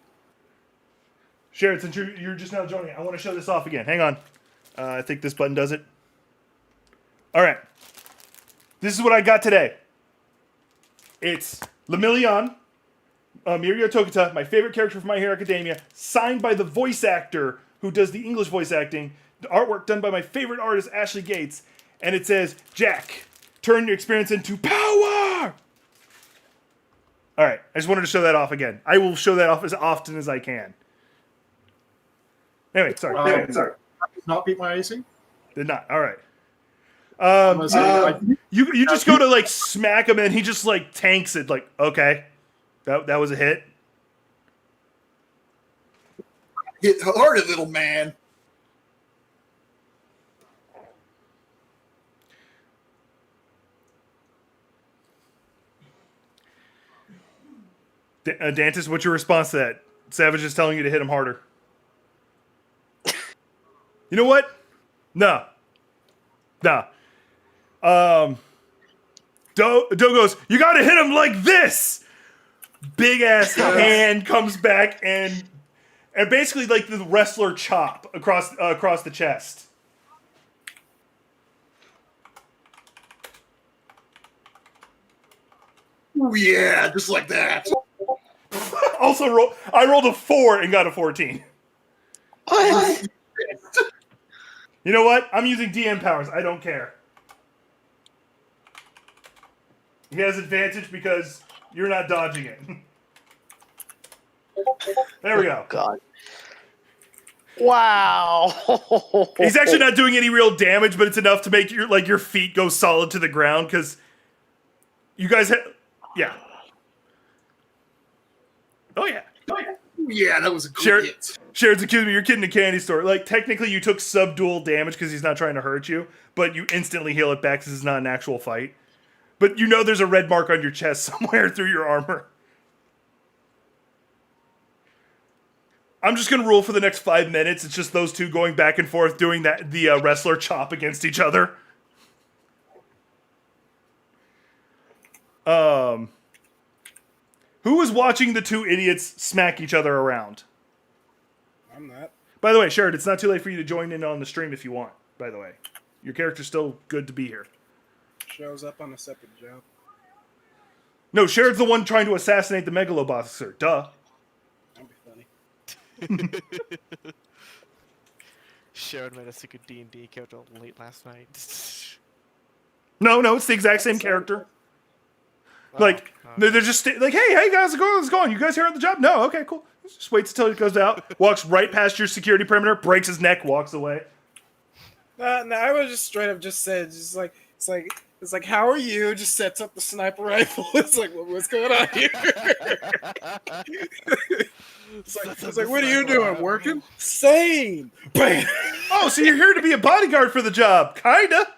Sheridan, since you're just now joining, I want to show this off again. Hang on. I think this button does it. All right. This is what I got today. It's Lemillion, Mirio Tokita, my favorite character from My Hero Academia, signed by the voice actor who does the English voice acting, the artwork done by my favorite artist, Ashley Gates, and it says, Jack, turn your experience into power! All right, I just wanted to show that off again. I will show that off as often as I can. Anyway, sorry. Not beat my AC. Did not. All right. I'm gonna say, You just go to like smack him and he just like tanks it. Like, okay, that was a hit. hit harder, little man. Dantis, what's your response to that? Savage is telling you to hit him harder. You know what? No. Do goes, you gotta hit him like this! Big ass hand comes back and basically like the wrestler chop across the chest. Ooh, yeah, just like that. Also, I rolled a 4 and got a 14. What? You know what? I'm using DM powers. I don't care. He has advantage because you're not dodging it. There we go. God. Wow. He's actually not doing any real damage, but it's enough to make your feet go solid to the ground because you guys yeah. Oh yeah. Yeah, that was a good hit. Sharon's accusing me, you're kidding a candy store. Like, technically you took subdual damage because he's not trying to hurt you, but you instantly heal it back because it's not an actual fight. But you know there's a red mark on your chest somewhere through your armor. I'm just going to rule for the next 5 minutes. It's just those two going back and forth doing the wrestler chop against each other. Who was watching the two idiots smack each other around? I'm not. By the way, Sherrod, it's not too late for you to join in on the stream if you want, by the way. Your character's still good to be here. Shows up on a separate job. No, Sherrod's the one trying to assassinate the Megaloboxer. Duh. That'd be funny. Sharon made a secret D&D character late last night. No, it's the exact same character. Like, they're just like, hey guys, how's it going? You guys here on the job? No, okay, cool. Just waits until he goes out, walks right past your security perimeter, breaks his neck, walks away. No, I would just straight up just said, it's like, how are you? Just sets up the sniper rifle. It's like, what's going on here? it's like, what are you doing? Working? Same. Bam. Oh, so you're here to be a bodyguard for the job? Kinda.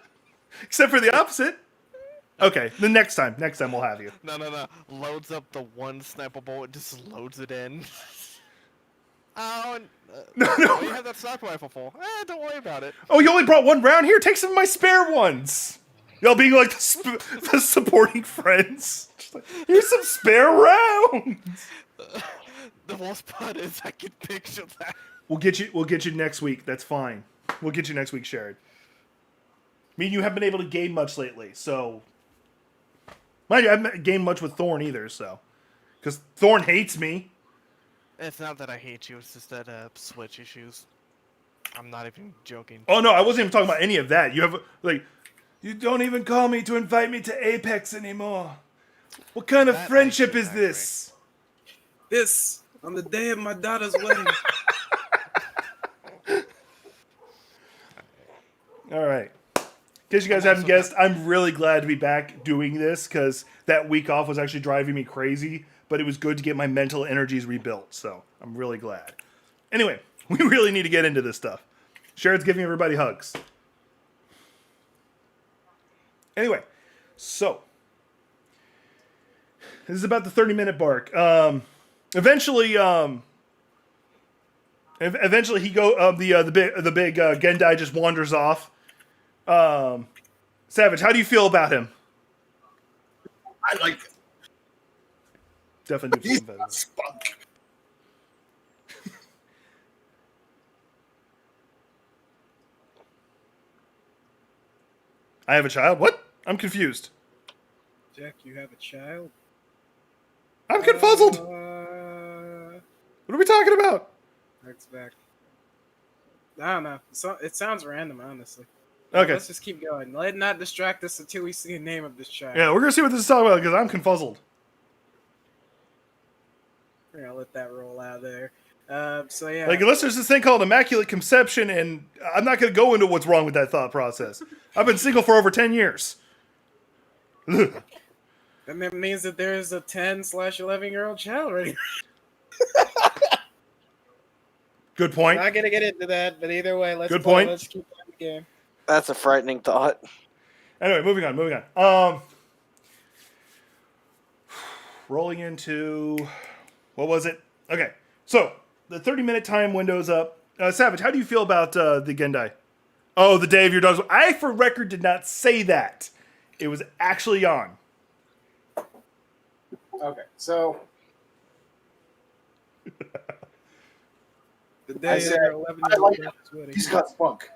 Except for the opposite. Okay, the next time we'll have you. No. Loads up the one sniper bullet and just loads it in. Oh, No. What do you have that sniper rifle for? Don't worry about it. Oh, you only brought one round? Here, take some of my spare ones. Y'all being like the supporting friends. Just like, here's some spare rounds. The worst part is I can picture that. We'll get you next week. That's fine. We'll get you next week, Sherrod. I mean, you haven't been able to game much lately, so Mind you, I haven't gamed much with Thorn either, so. Because Thorn hates me. It's not that I hate you, it's just that Switch issues. I'm not even joking. Oh, no, I wasn't even talking about any of that. You have, like, you don't even call me to invite me to Apex anymore. What kind of That friendship makes is it this? This on the day of my daughter's wedding. All right. In case you guys haven't guessed, I'm really glad to be back doing this because that week off was actually driving me crazy, but it was good to get my mental energies rebuilt, so I'm really glad. Anyway, we really need to get into this stuff. Sharon's giving everybody hugs. Anyway, so this is about the 30-minute mark. Eventually, he the big Gendai just wanders off. Savage, how do you feel about him? I like it. Definitely do He's feel better. got spunk. I have a child? What? I'm confused. Jack, you have a child? I'm confuzzled. What are we talking about? That's back. I don't know. So, it sounds random, honestly. Okay. Let's just keep going. Let it not distract us until we see the name of this child. Yeah, we're gonna see what this is talking about because I'm confuzzled. We're gonna let that roll out there. So yeah. Like, unless there's this thing called immaculate conception, and I'm not gonna go into what's wrong with that thought process. I've been single for over 10 years. And that means that there's a 10/11-year-old child right here. Good point. Not gonna get into that, but either way, let's Good play. point. Let's keep playing the game. That's a frightening thought. Anyway, moving on. Rolling into, what was it? Okay, so the 30-minute time window's up. Savage, how do you feel about the Gendai? Oh, the day of your daughter's. I, for record, did not say that. It was actually on. Okay, so The I day said, of 11 I like him. wedding. He's got spunk.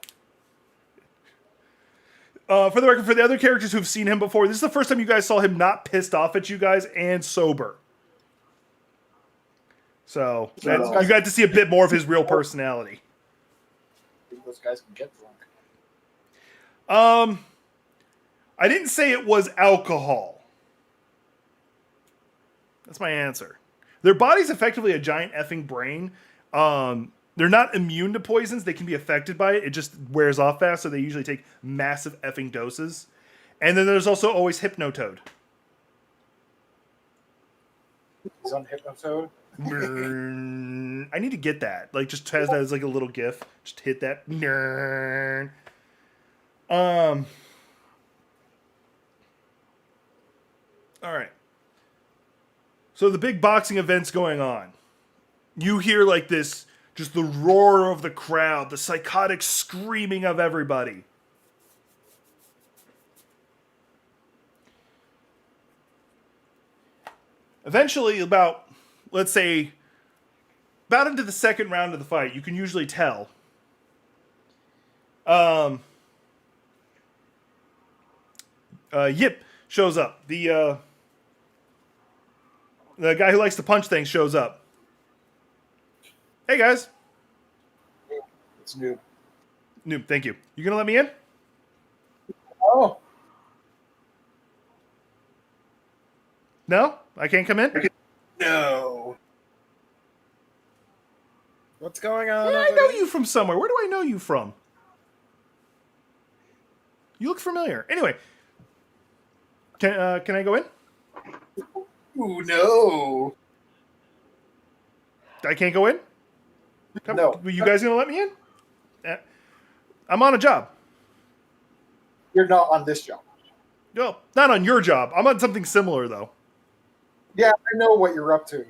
For the record, for the other characters who've seen him before, this is the first time you guys saw him not pissed off at you guys and sober. So Yeah, you got to see a bit more of his real personality. I think those guys can get drunk. I didn't say it was alcohol. That's my answer. Their body's effectively a giant effing brain. They're not immune to poisons. They can be affected by it. It just wears off fast, so they usually take massive effing doses. And then there's also always Hypnotoad. He's on Hypnotoad. I need to get that. Like, just has that as like a little GIF. Just hit that. All right. So the big boxing event's going on. You hear like this, just the roar of the crowd, the psychotic screaming of everybody. Eventually, let's say, about into the second round of the fight, you can usually tell. Yip shows up. The guy who likes to punch things shows up. Hey guys. It's new. Noob, thank you. You gonna let me in? Oh, No? I can't come in? no. What's going on? Yeah, I over know there? you from somewhere. Where do I know you from? You look familiar. Anyway. Can I go in? Ooh, no. I can't go in? No. Were you guys gonna let me in? I'm on a job. You're not on this job. No, not on your job. I'm on something similar though. Yeah, I know what you're up to.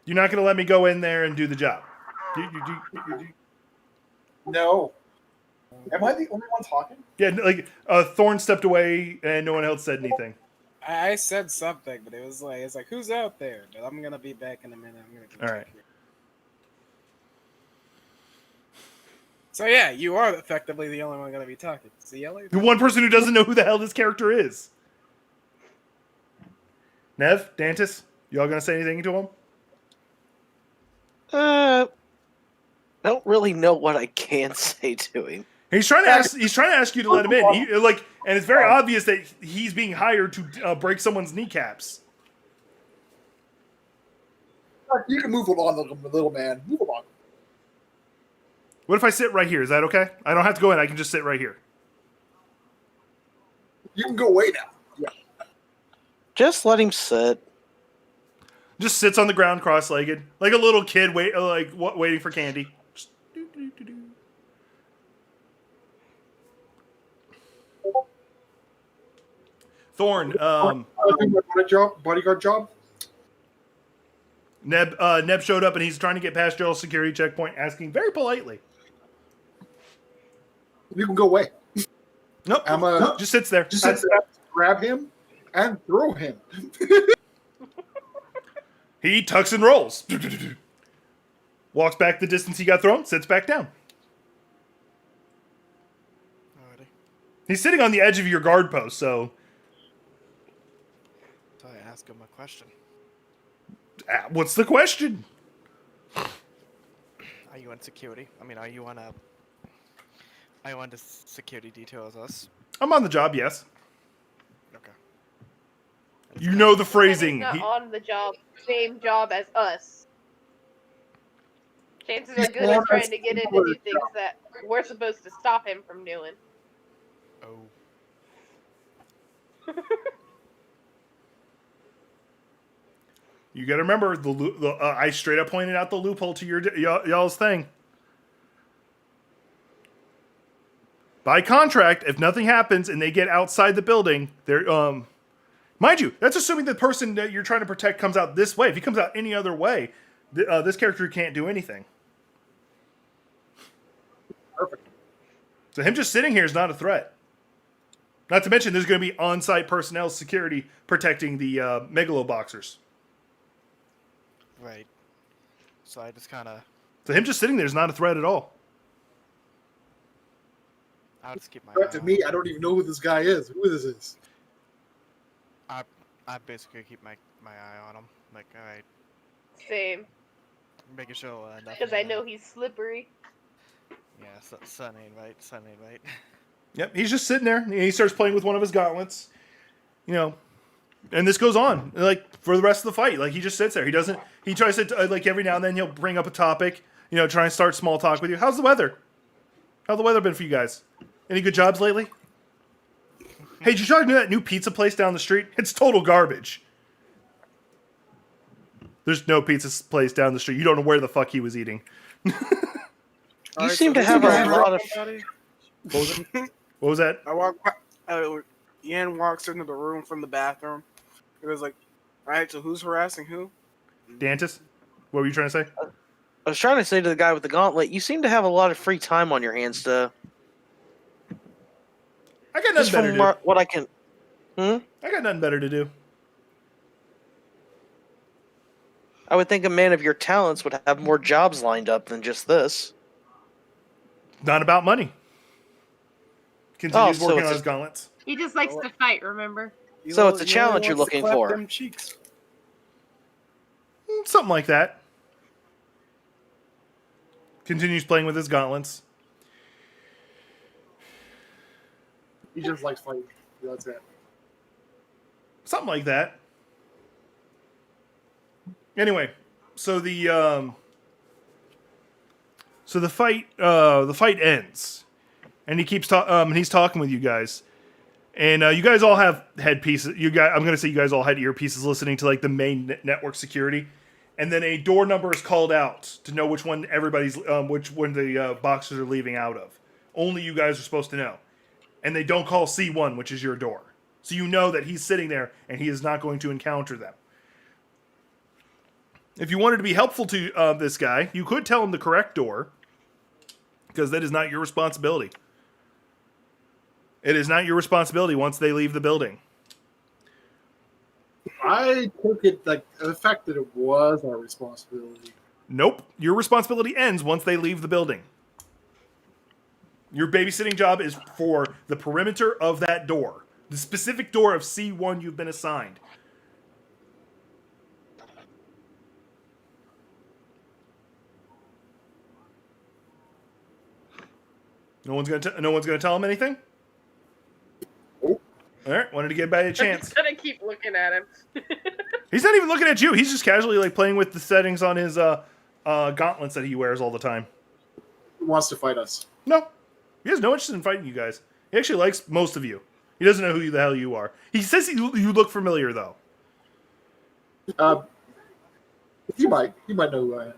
You're not gonna let me go in there and do the job. No. Am I the only one talking? Yeah, like Thorn stepped away and no one else said anything. I said something, but it's like, who's out there? But I'm gonna be back in a minute. I'm gonna go All check right. here. So yeah, you are effectively the only one gonna be talking. See you later. The one person who doesn't know who the hell this character is. Nev, Dantis, y'all gonna say anything to him? I don't really know what I can say to him. He's trying to ask you to let him in. And it's very obvious that he's being hired to break someone's kneecaps. You can move along, little man. Move along. What if I sit right here? Is that okay? I don't have to go in. I can just sit right here. You can go away now. Yeah. Just let him sit. Just sits on the ground, cross-legged, like a little kid, waiting for candy. Just do. Thorn, bodyguard job. Neb showed up and he's trying to get past Joel's security checkpoint, asking very politely. You can go away. Nope. Just sits there. Just sits there. Grab him and throw him. He tucks and rolls. Walks back the distance he got thrown, sits back down. Alrighty. He's sitting on the edge of your guard post, so... So I ask him a question. What's the question? Are you on security? I mean, are you on the security detail as us? I'm on the job, yes. Okay. You know the He's phrasing. not on the job, same job as us. Chances are good he's trying to get in to do things that we're supposed to stop him from doing. Oh. You gotta remember, I straight up pointed out the loophole to y'all's thing. By contract, if nothing happens and they get outside the building, they're mind you, that's assuming the person that you're trying to protect comes out this way. If he comes out any other way, this character can't do anything. Perfect. So him just sitting here is not a threat. Not to mention, there's going to be on-site personnel security protecting the megaloboxers. Right. So I just kind of... So him just sitting there is not a threat at all. I'll just keep my Threat eye to on me, him. I don't even know who this guy is. Who this is? I basically keep my eye on him. Like, alright, Same. making sure nothing... Because I know he's slippery. Yeah, sun ain't right. Sun ain't right. Yep, he's just sitting there, and he starts playing with one of his gauntlets. You know, and this goes on, like, for the rest of the fight. Like, he just sits there. He tries to, like, every now and then he'll bring up a topic, you know, try and start small talk with you. How's the weather? How's the weather been for you guys? Any good jobs lately? Hey, did you try to do that new pizza place down the street? It's total garbage. There's no pizza place down the street. You don't know where the fuck he was eating. You seem to have a lot of... What was that? Yan walks into the room from the bathroom. It was like, all right, so who's harassing who? Dantis? What were you trying to say? I was trying to say to the guy with the gauntlet, you seem to have a lot of free time on your hands to... I got Just nothing better from to do. what I can... I got nothing better to do. I would think a man of your talents would have more jobs lined up than just this. Not about money. Continues so working it's on a- his gauntlets. He just likes to fight, remember? So it's a challenge you're looking for. Them cheeks. Something like that. Continues playing with his gauntlets. He just likes fighting. That's it. Something like that. Anyway, so the fight ends, and he keeps he's talking with you guys, and you guys all have headpieces. I'm gonna say you guys all had earpieces listening to like the main network security, and then a door number is called out to know which one which one the boxers are leaving out of. Only you guys are supposed to know, and they don't call C1, which is your door, so you know that he's sitting there and he is not going to encounter them. If you wanted to be helpful to this guy, you could tell him the correct door, because that is not your responsibility. It is not your responsibility once they leave the building. I took it like the fact that it was our responsibility. Nope. Your responsibility ends once they leave the building. Your babysitting job is for the perimeter of that door. The specific door of C1 you've been assigned. No one's gonna tell him anything? Nope. Alright, wanted to give everybody a I'm chance. just gonna keep looking at him. He's not even looking at you. He's just casually like playing with the settings on his gauntlets that he wears all the time. Who wants to fight us? No. He has no interest in fighting you guys. He actually likes most of you. He doesn't know who the hell you are. He says you look familiar, though. He might know who I am.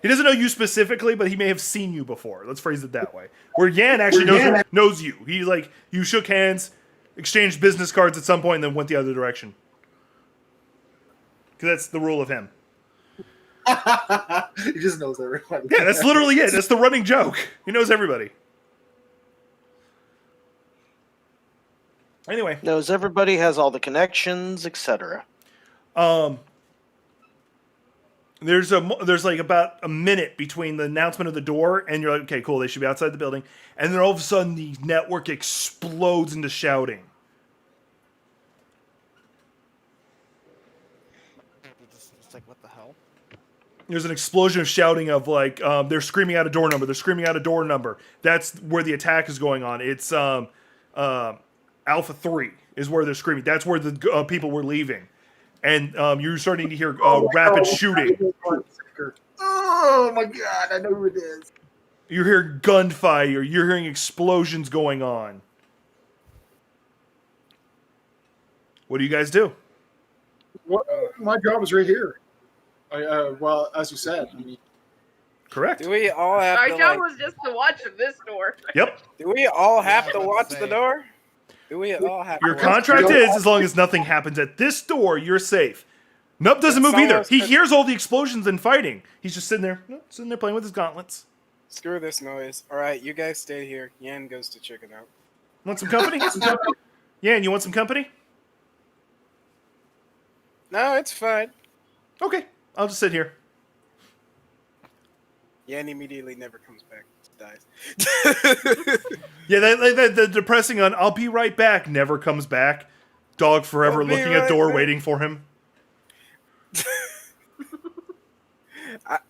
He doesn't know you specifically, but he may have seen you before. Let's phrase it that way. Where Yan actually knows you. He's like, you shook hands, exchanged business cards at some point, and then went the other direction. Because that's the rule of him. He just knows everybody. Yeah, that's literally it. That's the running joke. He knows everybody. Anyway. Knows everybody, has all the connections, etc. There's like about a minute between the announcement of the door and you're like, okay, cool, they should be outside the building. And then all of a sudden the network explodes into shouting. It's like, what the hell? There's an explosion of shouting of like, they're screaming out a door number. They're screaming out a door number. That's where the attack is going on. It's Alpha 3 is where they're screaming. That's where the people were leaving. And you're starting to hear rapid shooting. Oh my god, I know who it is. You hear gunfire. You're hearing explosions going on. What do you guys do? What, my job is right here. Well, as you said, I mean, Correct. Do we all have Our to, job like, was just to watch this door. Yep. do we all have Yeah, to I was watch about to the say. door? Do we all have Your to watch contract the door? is, as long as nothing happens at this door, you're safe. Nub doesn't It's move either. almost- He hears all the explosions and fighting. He's just sitting there playing with his gauntlets. Screw this noise. Alright, you guys stay here. Yan goes to chicken out. Want some company? Yeah, and you want some company? No, it's fine. Okay, I'll just sit here. Yan immediately never comes back. Just dies. Yeah, the depressing on "I'll be right back" never comes back. Dog forever I'll be looking at right door back. waiting for him.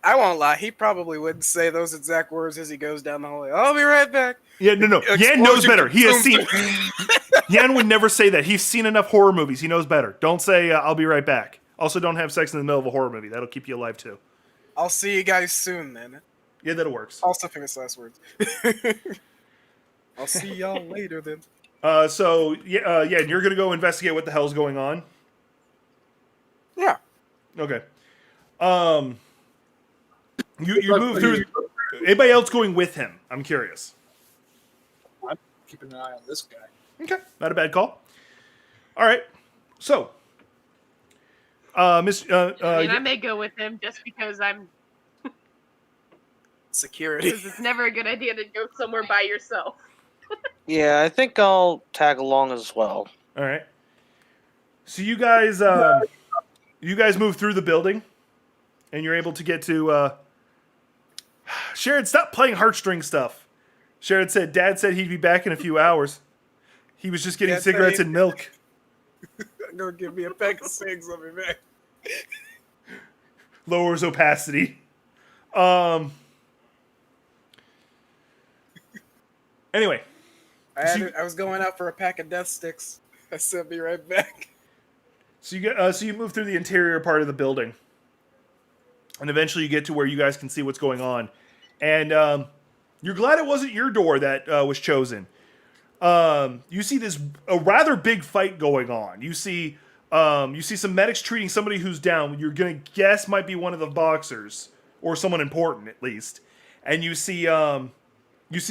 I won't lie. He probably wouldn't say those exact words as he goes down the hallway. I'll be right back. Yeah, no. Yan knows better. He has seen. Yan would never say that. He's seen enough horror movies. He knows better. Don't say "I'll be right back." Also, don't have sex in the middle of a horror movie. That'll keep you alive too. I'll see you guys soon then. Yeah, that works. Also famous last words. I'll see y'all later then. So and you're gonna go investigate what the hell's going on. Yeah. Okay. You move through. Anybody else going with him? I'm curious. I'm keeping an eye on this guy. Okay, not a bad call. All right, so, Miss, I may go with him just because Security. because it's never a good idea to go somewhere by yourself. Yeah, I think I'll tag along as well. all right. So you guys move through the building, and you're able to get to. Sharon, stop playing heartstring stuff. Sharon said, "Dad said he'd be back in a few hours. He was just getting Dad said cigarettes he- and milk." Go give me a pack of cigs. I'll be back. Lowers opacity. Anyway, I was going out for a pack of death sticks. I said, "Be right back." so you move through the interior part of the building, and eventually you get to where you guys can see what's going on, and you're glad it wasn't your door that was chosen. You see a rather big fight going on. You see some medics treating somebody who's down. You're gonna guess might be one of the boxers or someone important at least, and you see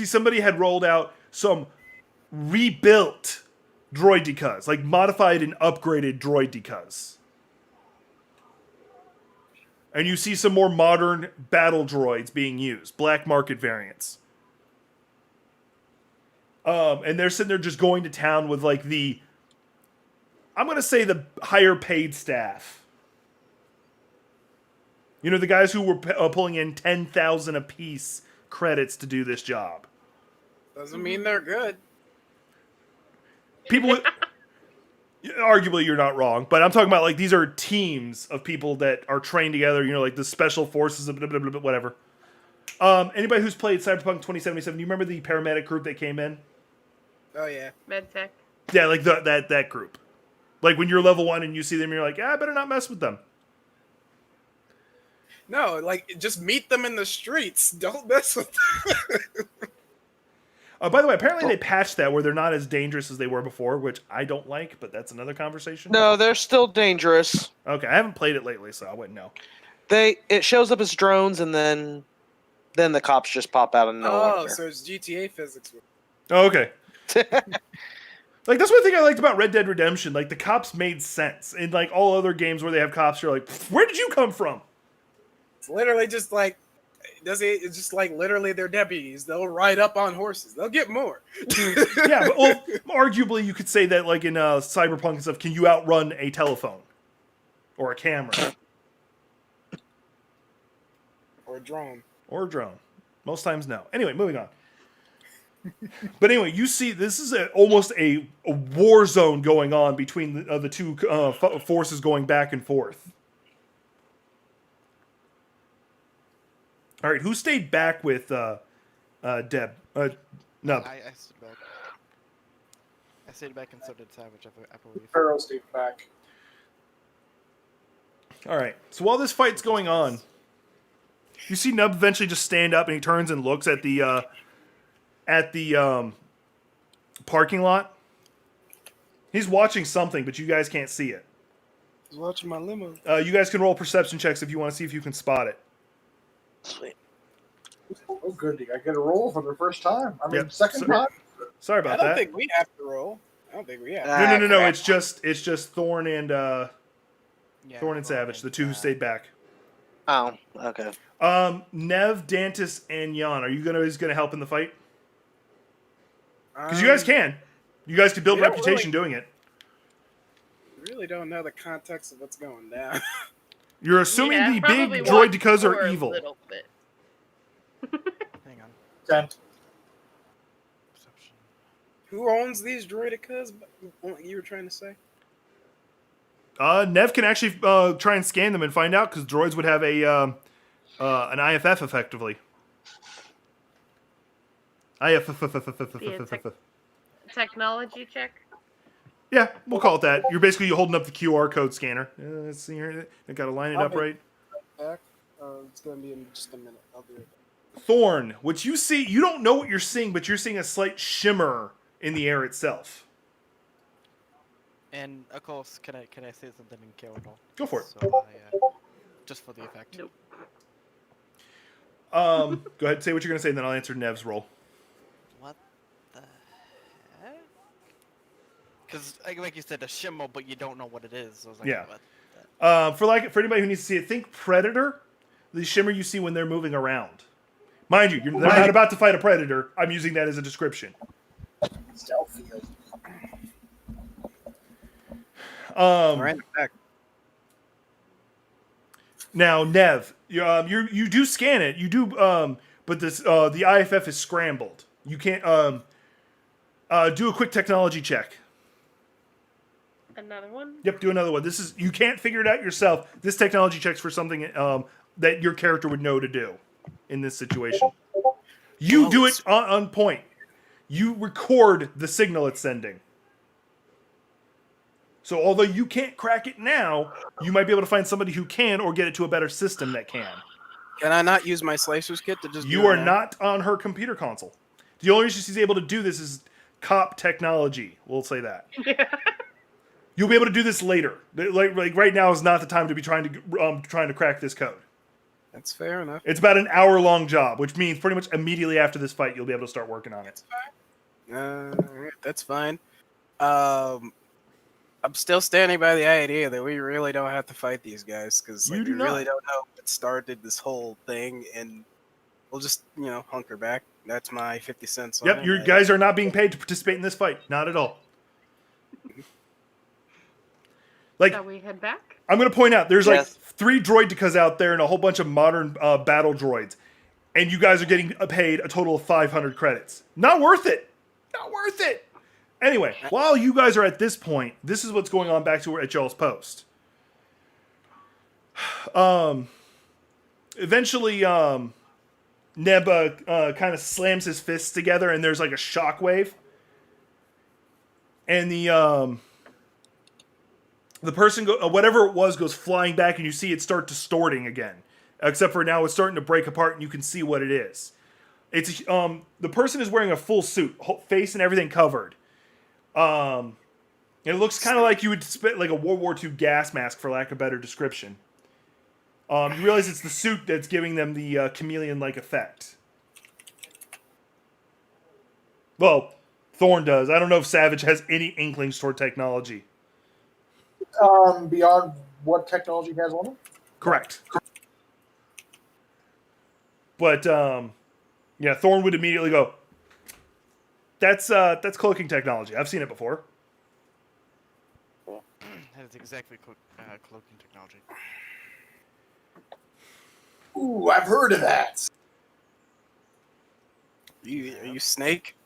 somebody had rolled out some rebuilt droidekas, like modified and upgraded droidekas. And you see some more modern battle droids being used, black market variants. And they're sitting there just going to town with like the I'm going to say the higher paid staff. You know, the guys who were pulling in 10,000 apiece credits to do this job. Doesn't mean they're good. People, arguably, you're not wrong, but I'm talking about like these are teams of people that are trained together. You know, like the special forces, blah, blah, blah, blah, whatever. Anybody who's played Cyberpunk 2077, do you remember the paramedic group that came in? Oh yeah. MedTech. Yeah, like that group. Like when you're level 1 and you see them, you're like, I better not mess with them. No, like just meet them in the streets. Don't mess with them. By the way, apparently they patched that where they're not as dangerous as they were before, which I don't like, but that's another conversation. No, they're still dangerous. Okay, I haven't played it lately, so I wouldn't know. It shows up as drones, and then the cops just pop out of nowhere. Oh, so it's GTA physics. Oh, okay. Like, that's one thing I liked about Red Dead Redemption. Like, the cops made sense. In, like, all other games where they have cops, you're like, where did you come from? It's literally just like, it's just like literally they're deputies. They'll ride up on horses. They'll get more. Yeah, but well, arguably you could say that, like, in Cyberpunk and stuff, can you outrun a telephone? Or a camera? Or a drone. Or a drone. Most times, no. Anyway, moving on. But anyway, you see, this is almost a war zone going on between the two forces going back and forth. All right, who stayed back with Deb? Nub. I stayed back. I stayed back and so did Savage, I believe. Pharaoh stayed back. All right, so while this fight's going on, you see Nub eventually just stand up and he turns and looks at the parking lot. He's watching something, but you guys can't see it. He's watching my limo. You guys can roll perception checks if you want to see if you can spot it. Sweet. Oh, good. I get a roll for the first time. I mean, Yep. second time. Sorry I about don't that. think we have to roll. I don't think we have. No. crap. It's just Thorn and Yeah, Thorn and Savage, the two who stayed back. Oh, okay. Nev, Dantis, and Jan. Are you gonna help in the fight? Because you guys can. You guys can build we don't reputation doing it. Really don't know the context of what's going down. You're assuming the big probably droid watch Decuz for are a evil. little bit. Hang on. 10. Perception. Who owns these droidicas? What you were trying to say? Nev can actually try and scan them and find out because droids would have an IFF effectively. Technology check. Yeah, we'll call it that. You're basically holding up the QR code scanner. Let's see here. I gotta line it up right. Back. It's gonna be in just a minute. I'll be right back. Thorn, what you see, you don't know what you're seeing, but you're seeing a slight shimmer in the air itself. And of course, can I say something in kill at all? Go for it. So just for the effect. Nope. Go ahead and say what you're gonna say, and then I'll answer Nev's roll. What the heck? Because like you said, a shimmer, but you don't know what it is. So I was like, Yeah. what? For anybody who needs to see it, think Predator. The shimmer you see when they're moving around. Mind you, they're not about to fight a Predator. I'm using that as a description. Stealthy. Right back. Now, Nev, you do scan it. You do, but this the IFF is scrambled. You can't do a quick technology check. Another one. Yep, do another one. You can't figure it out yourself. This technology checks for something that your character would know to do in this situation. You do it on point. You record the signal it's sending. So although you can't crack it now, you might be able to find somebody who can or get it to a better system that can. Can I not use my slicers kit to just? You do it are now? not on her computer console. The only reason she's able to do this is cop technology. We'll say that. You'll be able to do this later. Like right now is not the time to be trying to crack this code. That's fair enough. It's about an hour-long job, which means pretty much immediately after this fight, you'll be able to start working on it. That's fine. I'm still standing by the idea that we really don't have to fight these guys because You we do not. really don't know what started this whole thing, and we'll just hunker back. That's my 50 cents. On Yep, it. you guys are not being paid to participate in this fight. Not at all. Like, Shall we head back? I'm going to point out, there's like Yes. 3 droidicas out there and a whole bunch of modern battle droids. And you guys are getting paid a total of 500 credits. Not worth it. Not worth it. Anyway, while you guys are at this point, this is what's going on back to at y'all's post. Eventually, Neb kind of slams his fists together, and there's like a shockwave. And the person, whatever it was, goes flying back, and you see it start distorting again. Except for now, it's starting to break apart, and you can see what it is. It's the person is wearing a full suit, face and everything covered. It looks kind of like you would spit like a World War II gas mask, for lack of a better description. You realize it's the suit that's giving them the chameleon-like effect. Well, Thorn does. I don't know if Savage has any inklings toward technology. Beyond what technology has on it? Correct. But yeah, Thorn would immediately go, That's cloaking technology. I've seen it before. That is exactly cloaking technology. Ooh, I've heard of that. Are you Snake?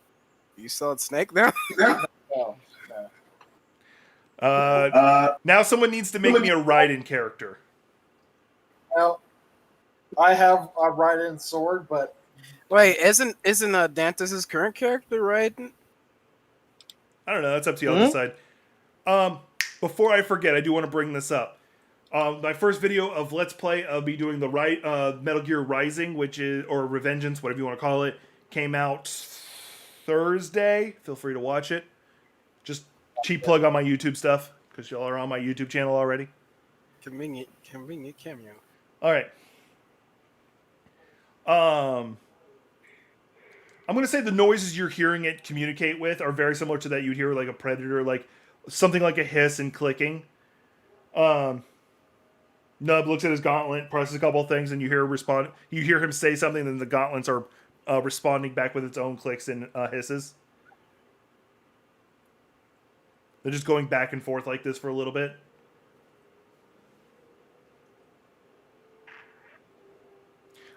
You solid Snake now? Oh, Now someone needs to make me a Raiden character. well, I have a Raiden sword, but Wait, isn't Dantas' current character right? I don't know. That's up to y'all to decide. Before I forget, I do want to bring this up. My first video of Let's Play, I'll be doing the Metal Gear Rising, which is, or Revengeance, whatever you want to call it, came out Thursday. Feel free to watch it. Just cheap plug on my YouTube stuff, because y'all are on my YouTube channel already. Convenient cameo. All right. I'm going to say the noises you're hearing it communicate with are very similar to that you'd hear like a predator, like something like a hiss and clicking. Nub looks at his gauntlet, presses a couple of things, and you hear him say something, and the gauntlets are responding back with its own clicks and hisses. They're just going back and forth like this for a little bit.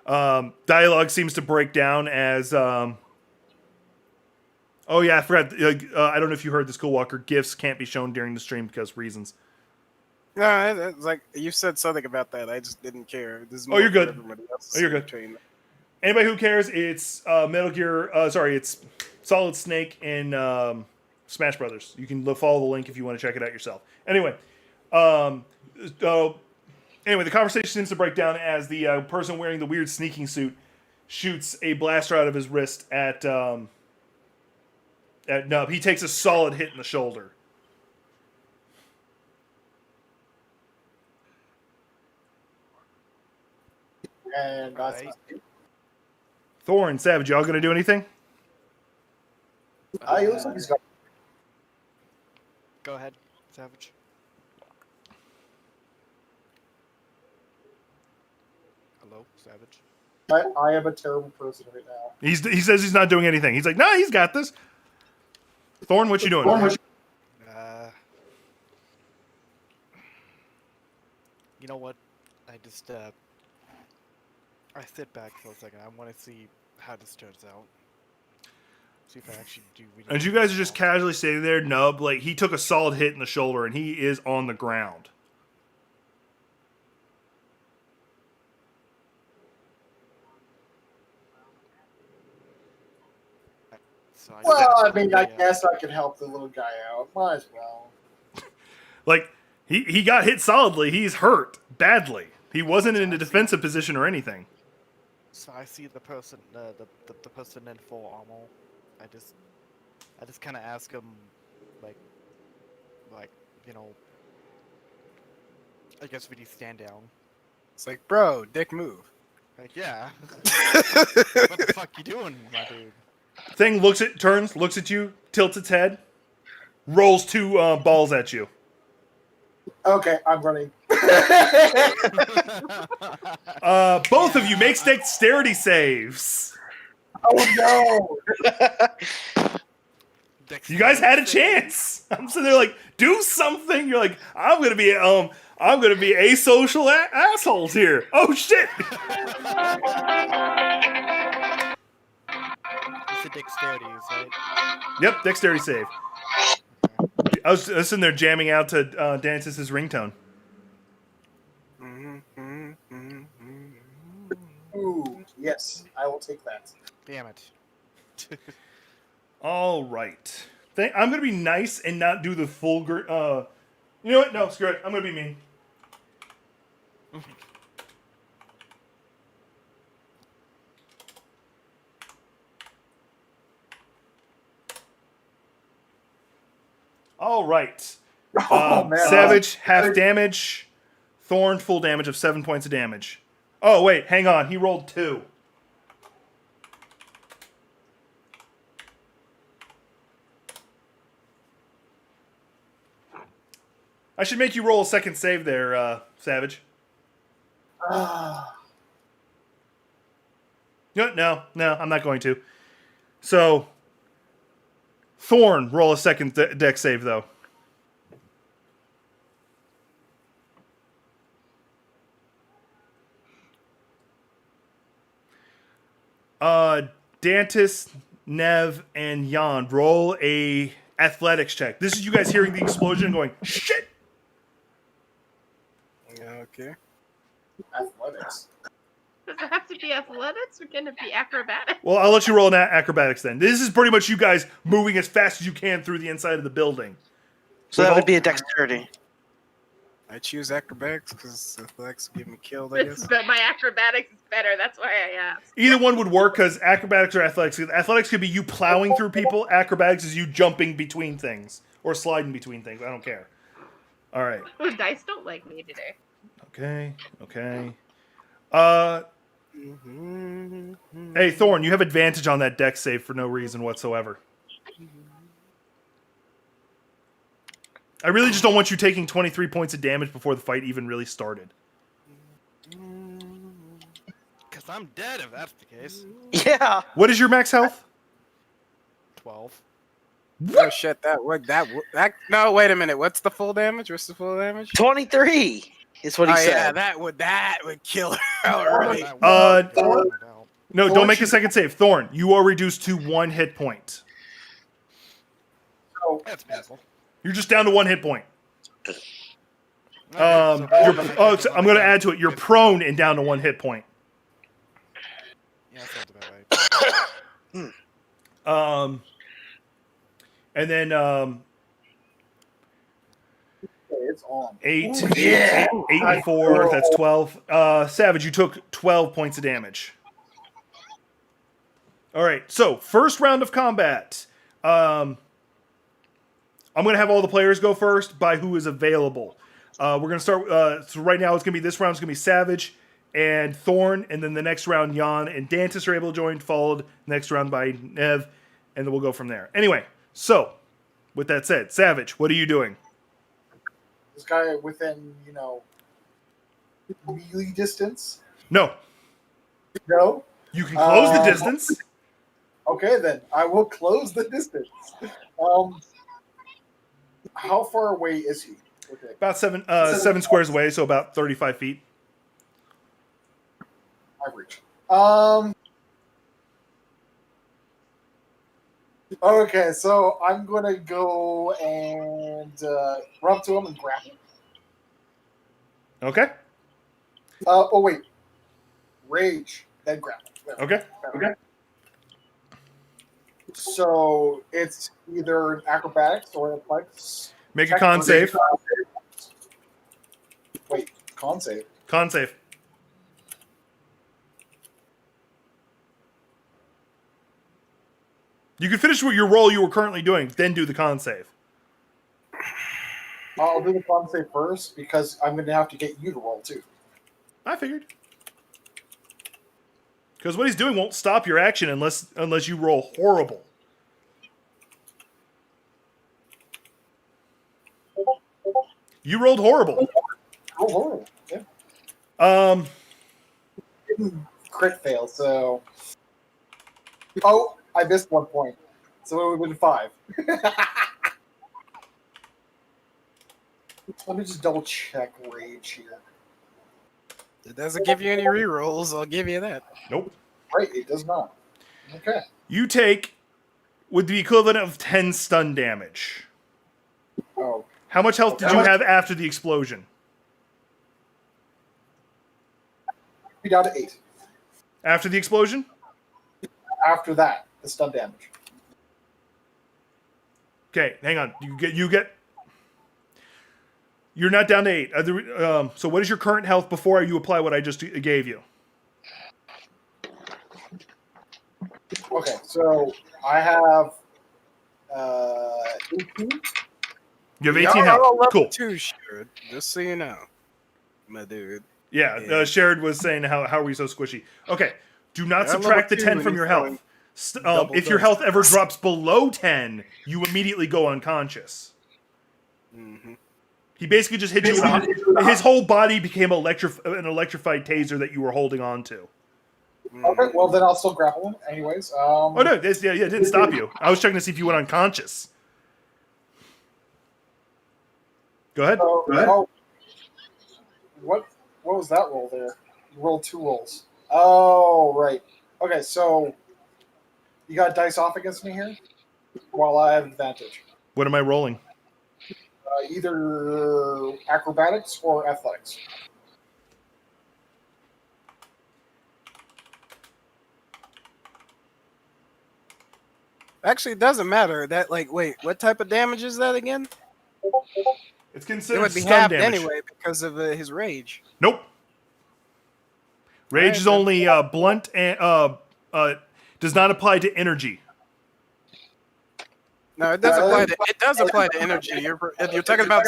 Dialogue seems to break down as oh yeah, I forgot. I don't know if you heard this, Cool Walker. GIFs can't be shown during the stream because reasons. No, it's like you said something about that. I just didn't care. This is Oh, you're more for good. everybody else. Oh, you're good. Anybody who cares, it's Metal Gear. It's Solid Snake in Smash Brothers. You can follow the link if you want to check it out yourself. Anyway, the conversation seems to break down as the person wearing the weird sneaking suit shoots a blaster out of his wrist at Nub. He takes a solid hit in the shoulder. and that's Thorn, Savage, y'all gonna do anything? he looks like he's got. Go ahead, Savage. Hello, Savage. I am a terrible person right now. He says he's not doing anything. He's like, nah, he's got this. Thorn, what you doing? You know what? I just I sit back for a second. I want to see how this turns out. See if I actually do. And you guys are just casually sitting there. Nub, like, he took a solid hit in the shoulder, and he is on the ground. So Well, I mean, I guess I can help the little guy out. Might as well. Like, he got hit solidly. He's hurt badly. He wasn't in a defensive position or anything. So I see the person, the person in full armor. I just kind of ask him, like, you know, I guess would he stand down? It's like, bro, dick move. Like, yeah. What the fuck you doing, my dude? Thing turns, looks at you, tilts its head, rolls 2 balls at you. Okay, I'm running. Both of you make dexterity saves. Oh no! You guys had a chance. I'm sitting there like, do something. You're like, I'm gonna be asocial assholes here. Oh shit! It's a dexterity, right? Yep, dexterity save. I was sitting there jamming out to Dantis's ringtone. Ooh, yes, I will take that. Damn it. All right. I'm gonna be nice and not do the full. You know what? No, screw it. I'm gonna be mean. All right. Man. Savage, half damage. Thorn, full damage of 7 points of damage. Oh, wait, hang on. He rolled 2. I should make you roll a second save there, Savage. No, I'm not going to. So, Thorn, roll a second dex save, though. Dantis, Nev, and Jan, roll a athletics check. This is you guys hearing the explosion and going, shit! Okay. Athletics. Does it have to be athletics or can it be acrobatics? Well, I'll let you roll an acrobatics then. This is pretty much you guys moving as fast as you can through the inside of the building. So that would be a dexterity. I choose acrobatics because athletics will get me killed, I guess. But my acrobatics is better. That's why I asked. Either one would work because acrobatics or athletics. Athletics could be you plowing through people. Acrobatics is you jumping between things or sliding between things. I don't care. All right. The dice don't like me today. Okay. Hey, Thorn, you have advantage on that dex save for no reason whatsoever. I really just don't want you taking 23 points of damage before the fight even really started. Because I'm dead if that's the case. Yeah. What is your max health? 12. Oh shit! No, wait a minute. What's the full damage? What's the full damage? 23 is what he said. Yeah, that would kill her outright. No, don't make a second save. Thorn, you are reduced to 1 hit point. That's painful. You're just down to 1 hit point. Okay, So I'm going to add to it. You're prone and down to 1 hit point. Yeah, that sounds about right. And then It's on. 8, Ooh, yeah. 8 and 4, that's 12. Savage, you took 12 points of damage. All right, so first round of combat. I'm going to have all the players go first by who is available. We're going to start. So right now, it's going to be this round. It's going to be Savage and Thorn, and then the next round, Jan and Dantis are able to join. Followed next round by Nev, and then we'll go from there. Anyway, so with that said, Savage, what are you doing? This guy within, melee distance. No, No. you can close the distance. Okay, then I will close the distance. How far away is he? Okay. About 7 squares away, so about 35 feet. Average. Okay, so I'm gonna go and run up to him and grab him. Okay. Oh wait, rage, then grab him. Okay. So it's either an acrobatics or an athletics. Make a con save. Wait, con save. Con save. You can finish with your roll you were currently doing, then do the con save. I'll do the con save first because I'm going to have to get you to roll too. I figured. Because what he's doing won't stop your action unless you roll horrible. You rolled horrible. Oh, horrible. Yeah. Didn't crit fail, so. Oh, I missed 1 point. So it would have been 5. Let me just double check rage here. It doesn't give you any rerolls, I'll give you that. Nope. Right, it does not. Okay. You take with the equivalent of 10 stun damage. Oh, How much health did you have after the explosion? be down to 8. After the explosion? After that, the stun damage. Okay, hang on. You're not down to 8. So what is your current health before you apply what I just gave you? Okay, so I have 18. You have 18 Y'all are health. level Cool. 2, sure. Just so you know, my dude. Yeah, Yeah. Sherrod was saying how are we so squishy? Okay, do not Yeah, I'm subtract the level 10 2 from and your he's health. going double If your dose. health ever drops below 10, you immediately go unconscious. Mm-hmm. He basically just hit you. His whole body became an electrified taser that you were holding on to. Okay, well then I'll still grapple him anyways. Oh no, it didn't stop you. I was checking to see if you went unconscious. Go ahead. Oh, what was that roll there? You rolled 2 rolls. Oh, right. Okay, so you got dice off against me here? While I have advantage. What am I rolling? Either acrobatics or athletics. Actually, it doesn't matter. That wait, what type of damage is that again? It's It considered would be stun halved damage. anyway because of his rage. Nope. Rage Alright, is then. only blunt and does not apply to energy. No, it does apply to. It does apply to energy. If you're talking about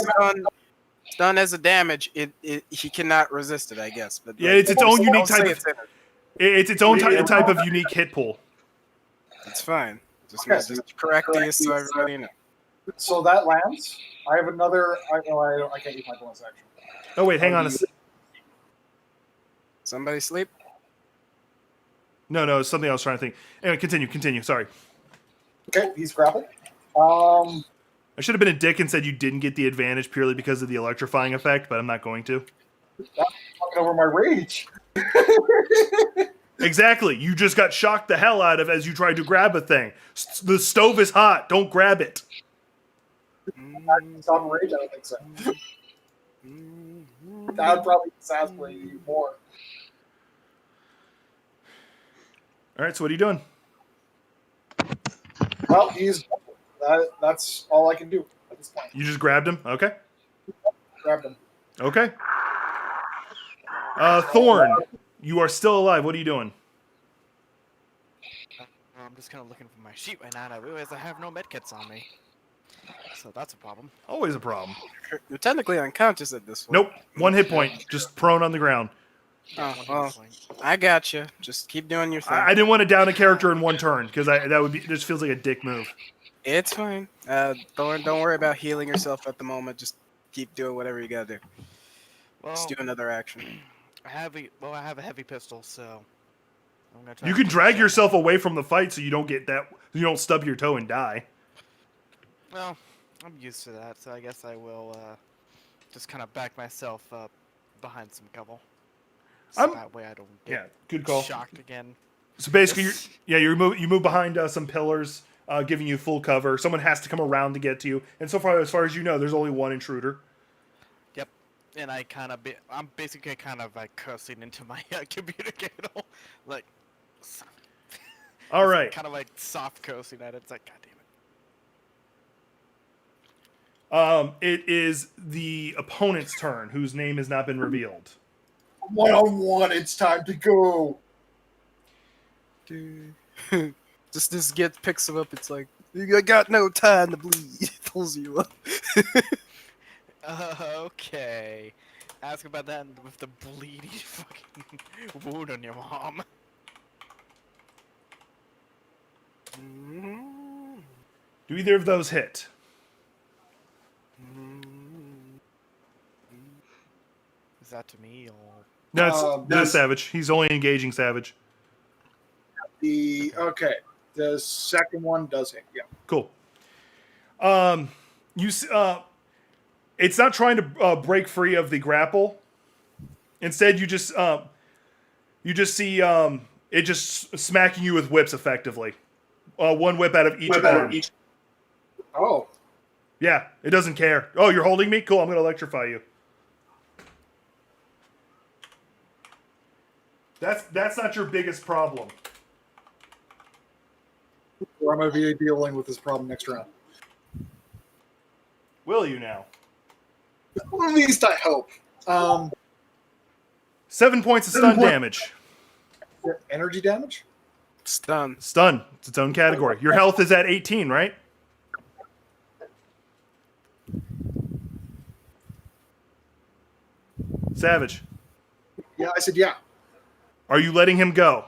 stun as a damage, he cannot resist it. I guess. But Yeah, it's its own unique don't say type. it's energy. It's its own type of unique hit pool. It's fine. Just, Okay. just correct these so everybody knows. So that lands. I have another. I can't use my bonus action. Oh wait, hang on a second. Somebody sleep. No, it's something I was trying to think. Anyway, continue. Sorry. Okay, he's grappled. I should have been a dick and said you didn't get the advantage purely because of the electrifying effect, but I'm not going to. Talking over my rage. Exactly. You just got shocked the hell out of as you tried to grab a thing. The stove is hot. Don't grab it. Stop rage? I don't think so. That would probably exasperate you more. All right, so what are you doing? Well, that's all I can do at this point. You just grabbed him? Okay. Grabbed him. Okay. Thorn, you are still alive. What are you doing? I'm just kind of looking for my sheet right now, and I realize I have no medkits on me. So that's a problem. Always a problem. You're technically unconscious at this point. Nope. 1 hit point. Just prone on the ground. Oh, One well, hit point. I got you. Just keep doing your thing. I didn't want to down a character in 1 turn because that would be just feels like a dick move. It's fine. Thorn, don't worry about healing yourself at the moment. Just keep doing whatever you gotta do. Well, Just do another action. I have a heavy pistol, so I'm gonna try You to can keep drag it yourself away from the fight so you don't stub your toe and die. Well, I'm used to that, so I guess I will just kind of back myself up behind some cover. So that way I don't Yeah, get good call. shocked again. So basically, you move behind some pillars, giving you full cover. Someone has to come around to get to you. And so far as you know, there's only 1 intruder. Yep. And I'm basically kind of like cursing into my computer cable, like. All right. Kind of like soft cursing at it. It's like, God damn it. It is the opponent's turn, whose name has not been revealed. 1-on-1, it's time to go. Just this picks him up. It's like, you got no time to bleed. Pulls you up. Okay. Ask about that with the bleeding fucking wound on your mom. Do either of those hit? Is that to me or? No, it's Savage. He's only engaging Savage. Okay. The second one does hit. Yeah. Cool. It's not trying to break free of the grapple. Instead, you just see it just smacking you with whips effectively. One whip out of each arm. Oh. Yeah, it doesn't care. Oh, you're holding me? Cool, I'm going to electrify you. That's not your biggest problem. I'm going to be dealing with this problem next round. Will you now? At least I hope. 7 points of stun damage. Energy damage? Stun. Stun. It's its own category. Your health is at 18, right? Savage. Yeah, I said yeah. Are you letting him go?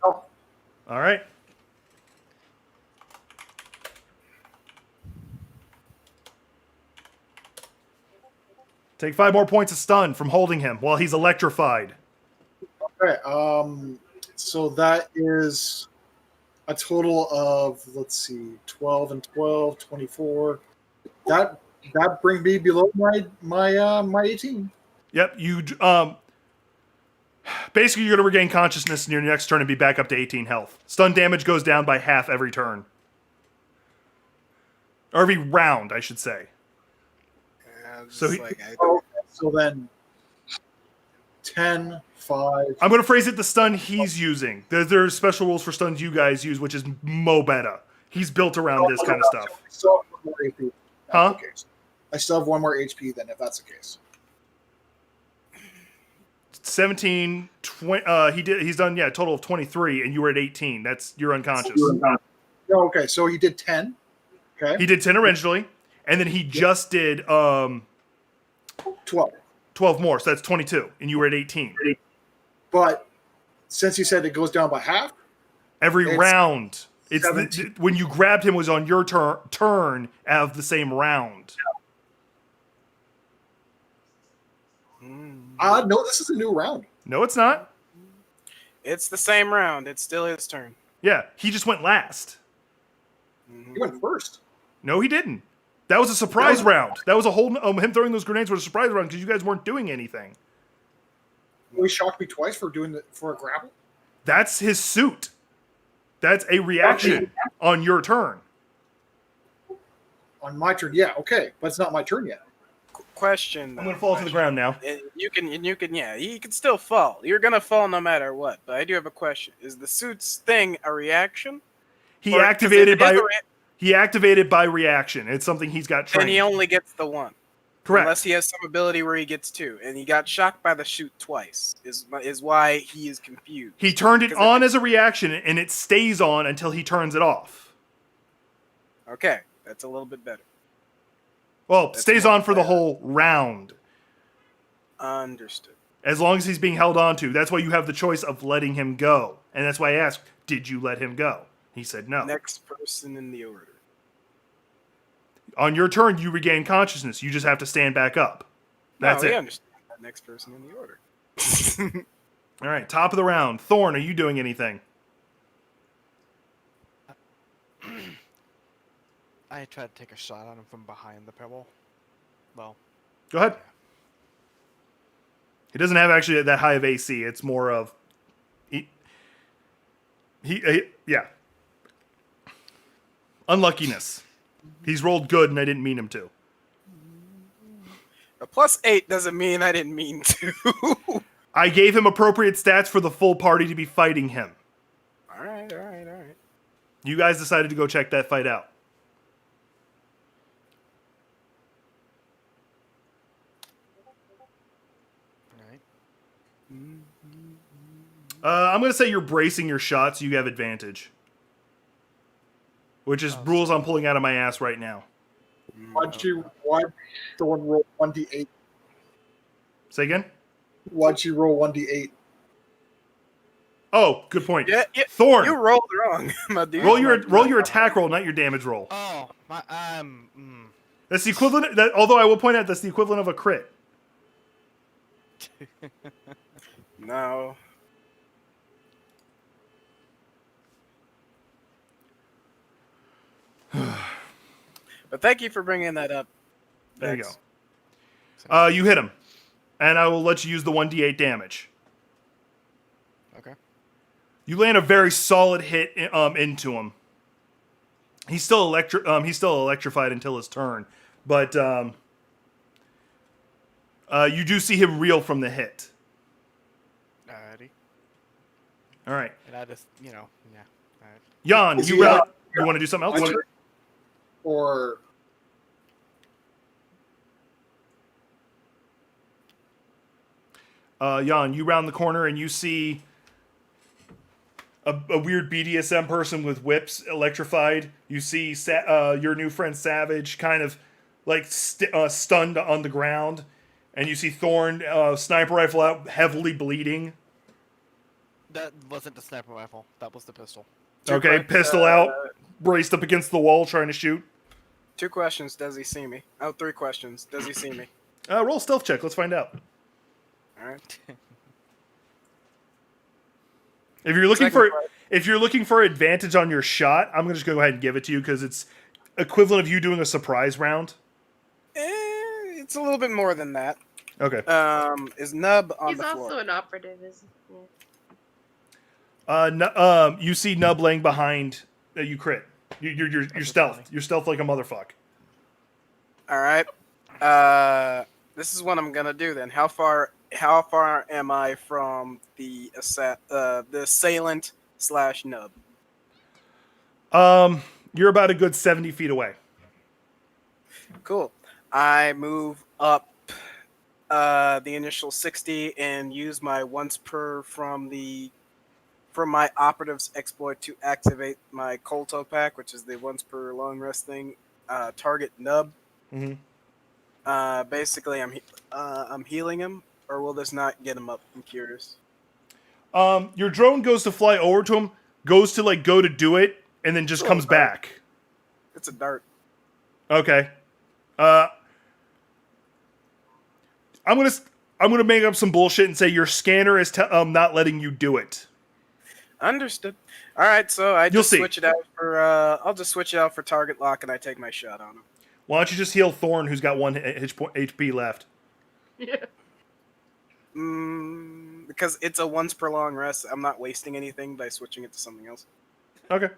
No. All right. Take 5 more points of stun from holding him while he's electrified. Okay. So that is a total of, let's see, 12 and 12, 24. That brings me below my 18. Yep. You basically you're going to regain consciousness in your next turn and be back up to 18 health. Stun damage goes down by half every turn. Or every round, I should say. So so then 10, 5. I'm going to phrase it the stun he's using. There's special rules for stuns you guys use, which is mo beta. He's built around this kind of stuff. I still have one more HP. Huh? I still have one more HP then, if that's the case. 17, 20, he's done, a total of 23, and you were at 18. You're unconscious. Oh, okay, so he did 10. Okay. He did 10 originally, and then he just did 12 more, so that's 22, and you were at 18. But since he said it goes down by half, every round, it's when you grabbed him was on your turn of the same round. No, this is a new round. No, it's not. It's the same round. It's still his turn. Yeah, he just went last. He went first. No, he didn't. That was a surprise round. That was a whole him throwing those grenades was a surprise round because you guys weren't doing anything. He shocked me twice for for a grapple. That's his suit. That's a reaction on your turn. On my turn, yeah, okay, but it's not my turn yet. Question. I'm gonna fall to the ground now. You can still fall. You're gonna fall no matter what. But I do have a question. Is the suit's thing a reaction? He activated by reaction. It's something he's got trained. And he only gets the one. Correct. Unless he has some ability where he gets 2, and he got shocked by the shoot twice. Is why he is confused. He turned it on as a reaction, and it stays on until he turns it off. Okay, that's a little bit better. Well, stays on for the whole round. Understood. As long as he's being held on to. That's why you have the choice of letting him go. And that's why I asked, did you let him go? He said no. Next person in the order. On your turn, you regain consciousness. You just have to stand back up. That's it. I understand. Next person in the order. All right, top of the round. Thorn, are you doing anything? I tried to take a shot on him from behind the pebble. Well, Go ahead. He doesn't have actually that high of AC. It's more of... Yeah. Unluckiness. He's rolled good, and I didn't mean him to. A +8 doesn't mean I didn't mean to. I gave him appropriate stats for the full party to be fighting him. All right. You guys decided to go check that fight out. I'm going to say you're bracing your shot so you have advantage. Which is rules I'm pulling out of my ass right now. Why'd Thorn roll 1d8? Say again? Why'd you roll 1d8? Oh, good point. Yeah, Thorn, you rolled wrong, my dude. roll your attack roll, not your damage roll. oh, my, That's the equivalent. Although I will point out that's the equivalent of a crit. No. But thank you for bringing that up. There you Vex. go. You hit him, and I will let you use the 1d8 damage. Okay. You land a very solid hit into him. He's still electrified until his turn, but you do see him reel from the hit. Alrighty. All right, And I just, yeah. Alright. Jan, Is you he, want to do something else? Hunter? Or Jan, you round the corner and you see a weird BDSM person with whips electrified. You see your new friend Savage kind of like stunned on the ground, and you see Thorn sniper rifle out, heavily bleeding. That wasn't the sniper rifle. That was the pistol. Okay, pistol out, braced up against the wall, trying to shoot. 2 questions. Does he see me? Oh, 3 questions. Does he see me? Roll a stealth check. Let's find out. All right. If you're looking Second for advantage on your shot, I'm gonna just go ahead and give it to you because it's equivalent of you doing a surprise round. It's a little bit more than that. Okay. Is Nub on He's the floor? also an operative, isn't he? You see Nub laying behind. You crit. You're stealth. funny. You're stealth like a motherfucker. All right. This is what I'm gonna do then. How far am I from the assailant / Nub? You're about a good 70 feet away. Cool. I move up the initial 60 and use my once per from my operative's exploit to activate my Colto pack, which is the once per long rest thing. Target Nub. Mm-hmm. Basically, I'm healing him, or will this not get him up? I'm curious. Your drone goes to fly over to him, goes to go to do it, and then just comes back. It's a dart. Okay. I'm gonna make up some bullshit and say your scanner is not letting you do it. Understood. All right, so You'll see. switch it out for. I'll just switch it out for target lock, and I take my shot on him. Why don't you just heal Thorn, who's got 1 HP left? Yeah. Because it's a once per long rest, I'm not wasting anything by switching it to something else. Okay.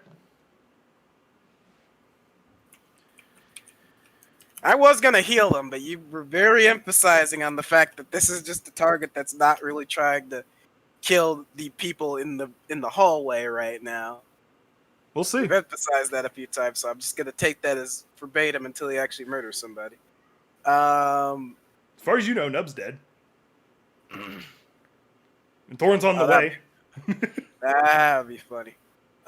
I was gonna heal him, but you were very emphasizing on the fact that this is just a target that's not really trying to kill the people in the hallway right now. We'll see. I've emphasized that a few times, so I'm just gonna take that as verbatim until he actually murders somebody. As far as you know, Nub's dead. And Thorn's on the way. That'd be funny.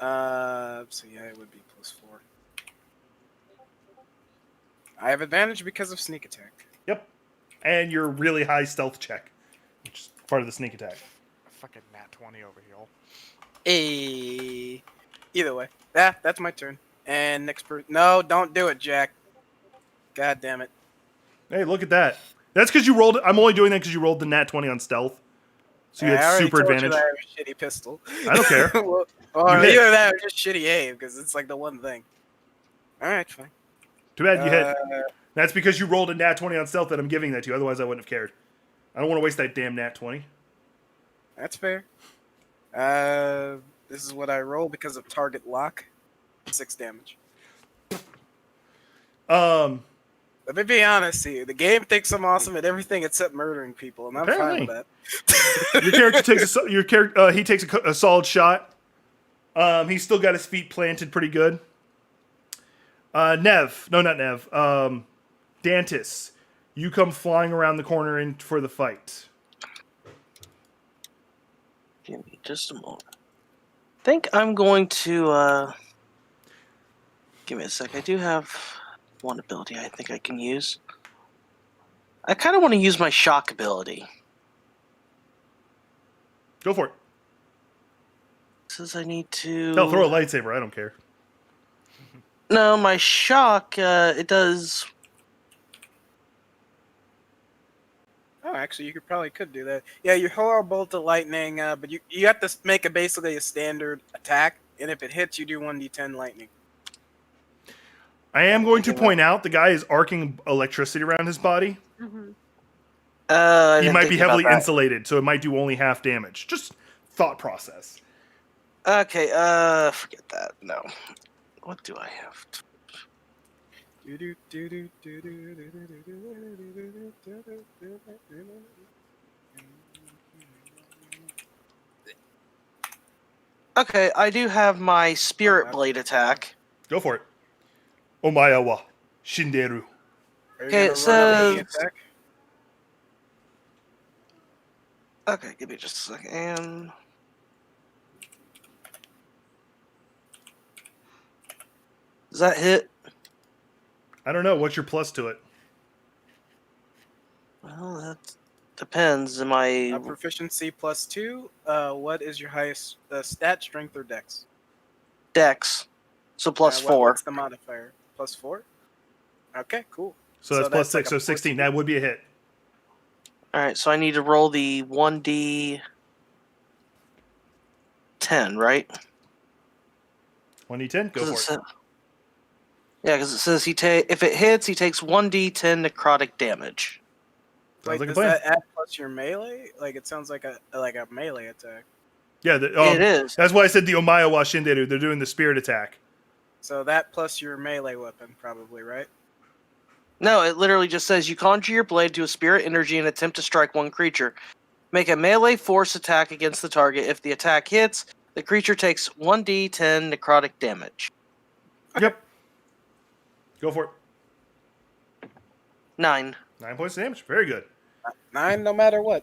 So yeah, it would be +4. I have advantage because of sneak attack. Yep. And your really high stealth check, which is part of the sneak attack. Fucking nat 20 over here. Hey. Either way. That's my turn. And next person. No, don't do it, Jack. God damn it. Hey, look at that. That's because you rolled. I'm only doing that because you rolled the nat 20 on stealth. So you I had already super told advantage. You that I have a shitty pistol. I don't care. Or You hit. either that or just shitty aim, because it's like the one thing. Alright, fine. Too bad you hit. That's because you rolled a nat 20 on stealth that I'm giving that to you. Otherwise, I wouldn't have cared. I don't want to waste that damn nat 20. That's fair. This is what I roll because of target lock. 6 damage. Let me be honest here. The game thinks I'm awesome at everything except murdering people, and I'm fine with that. Your character takes a solid shot. He's still got his feet planted pretty good. Nev, no, not Nev. Dantis, you come flying around the corner in for the fight. Give me just a moment. I think I'm going to give me a sec. I do have one ability I think I can use. I kind of want to use my shock ability. Go for it. Says I need to. Hell, throw a lightsaber. I don't care. No, my shock. It does. Oh, actually, you could do that. Yeah, you hurl a bolt of lightning, but you have to make basically a standard attack, and if it hits, you do 1d10 lightning. I am going to point out the guy is arcing electricity around his body. Mm-hmm. I He didn't might think be about heavily that. insulated, so it might do only half damage. Just thought process. Okay, forget that. No. What do I have? Okay, I do have my Spirit Blade attack. Go for it. Omae wa shinderu. Are you Okay, gonna it run up and says- attack? Okay, give me just a second. Does that hit? I don't know. What's your plus to it? Well, that depends. Am I Proficiency +2. What is your highest stat, strength, or dex? Dex? So plus 4. What's the modifier? +4? Okay, cool. So that's plus like 6, a so 16. 14. That would be a hit. Alright, so I need to roll the 1d10, right? 1d10? Go 'Cause for it it. sa- Yeah, because it says if it hits, he takes 1d10 necrotic damage. Sounds Wait, like a does plan. that add plus your melee? Like, it sounds like a melee attack. Yeah, It is. That's why I said the Omae wa shinderu. They're doing the spirit attack. So that plus your melee weapon, probably, right? No, it literally just says you conjure your blade to a spirit energy and attempt to strike one creature. Make a melee force attack against the target. If the attack hits, the creature takes 1d10 necrotic damage. Yep. Go for it. 9. 9 points of damage. Very good. 9 no matter what.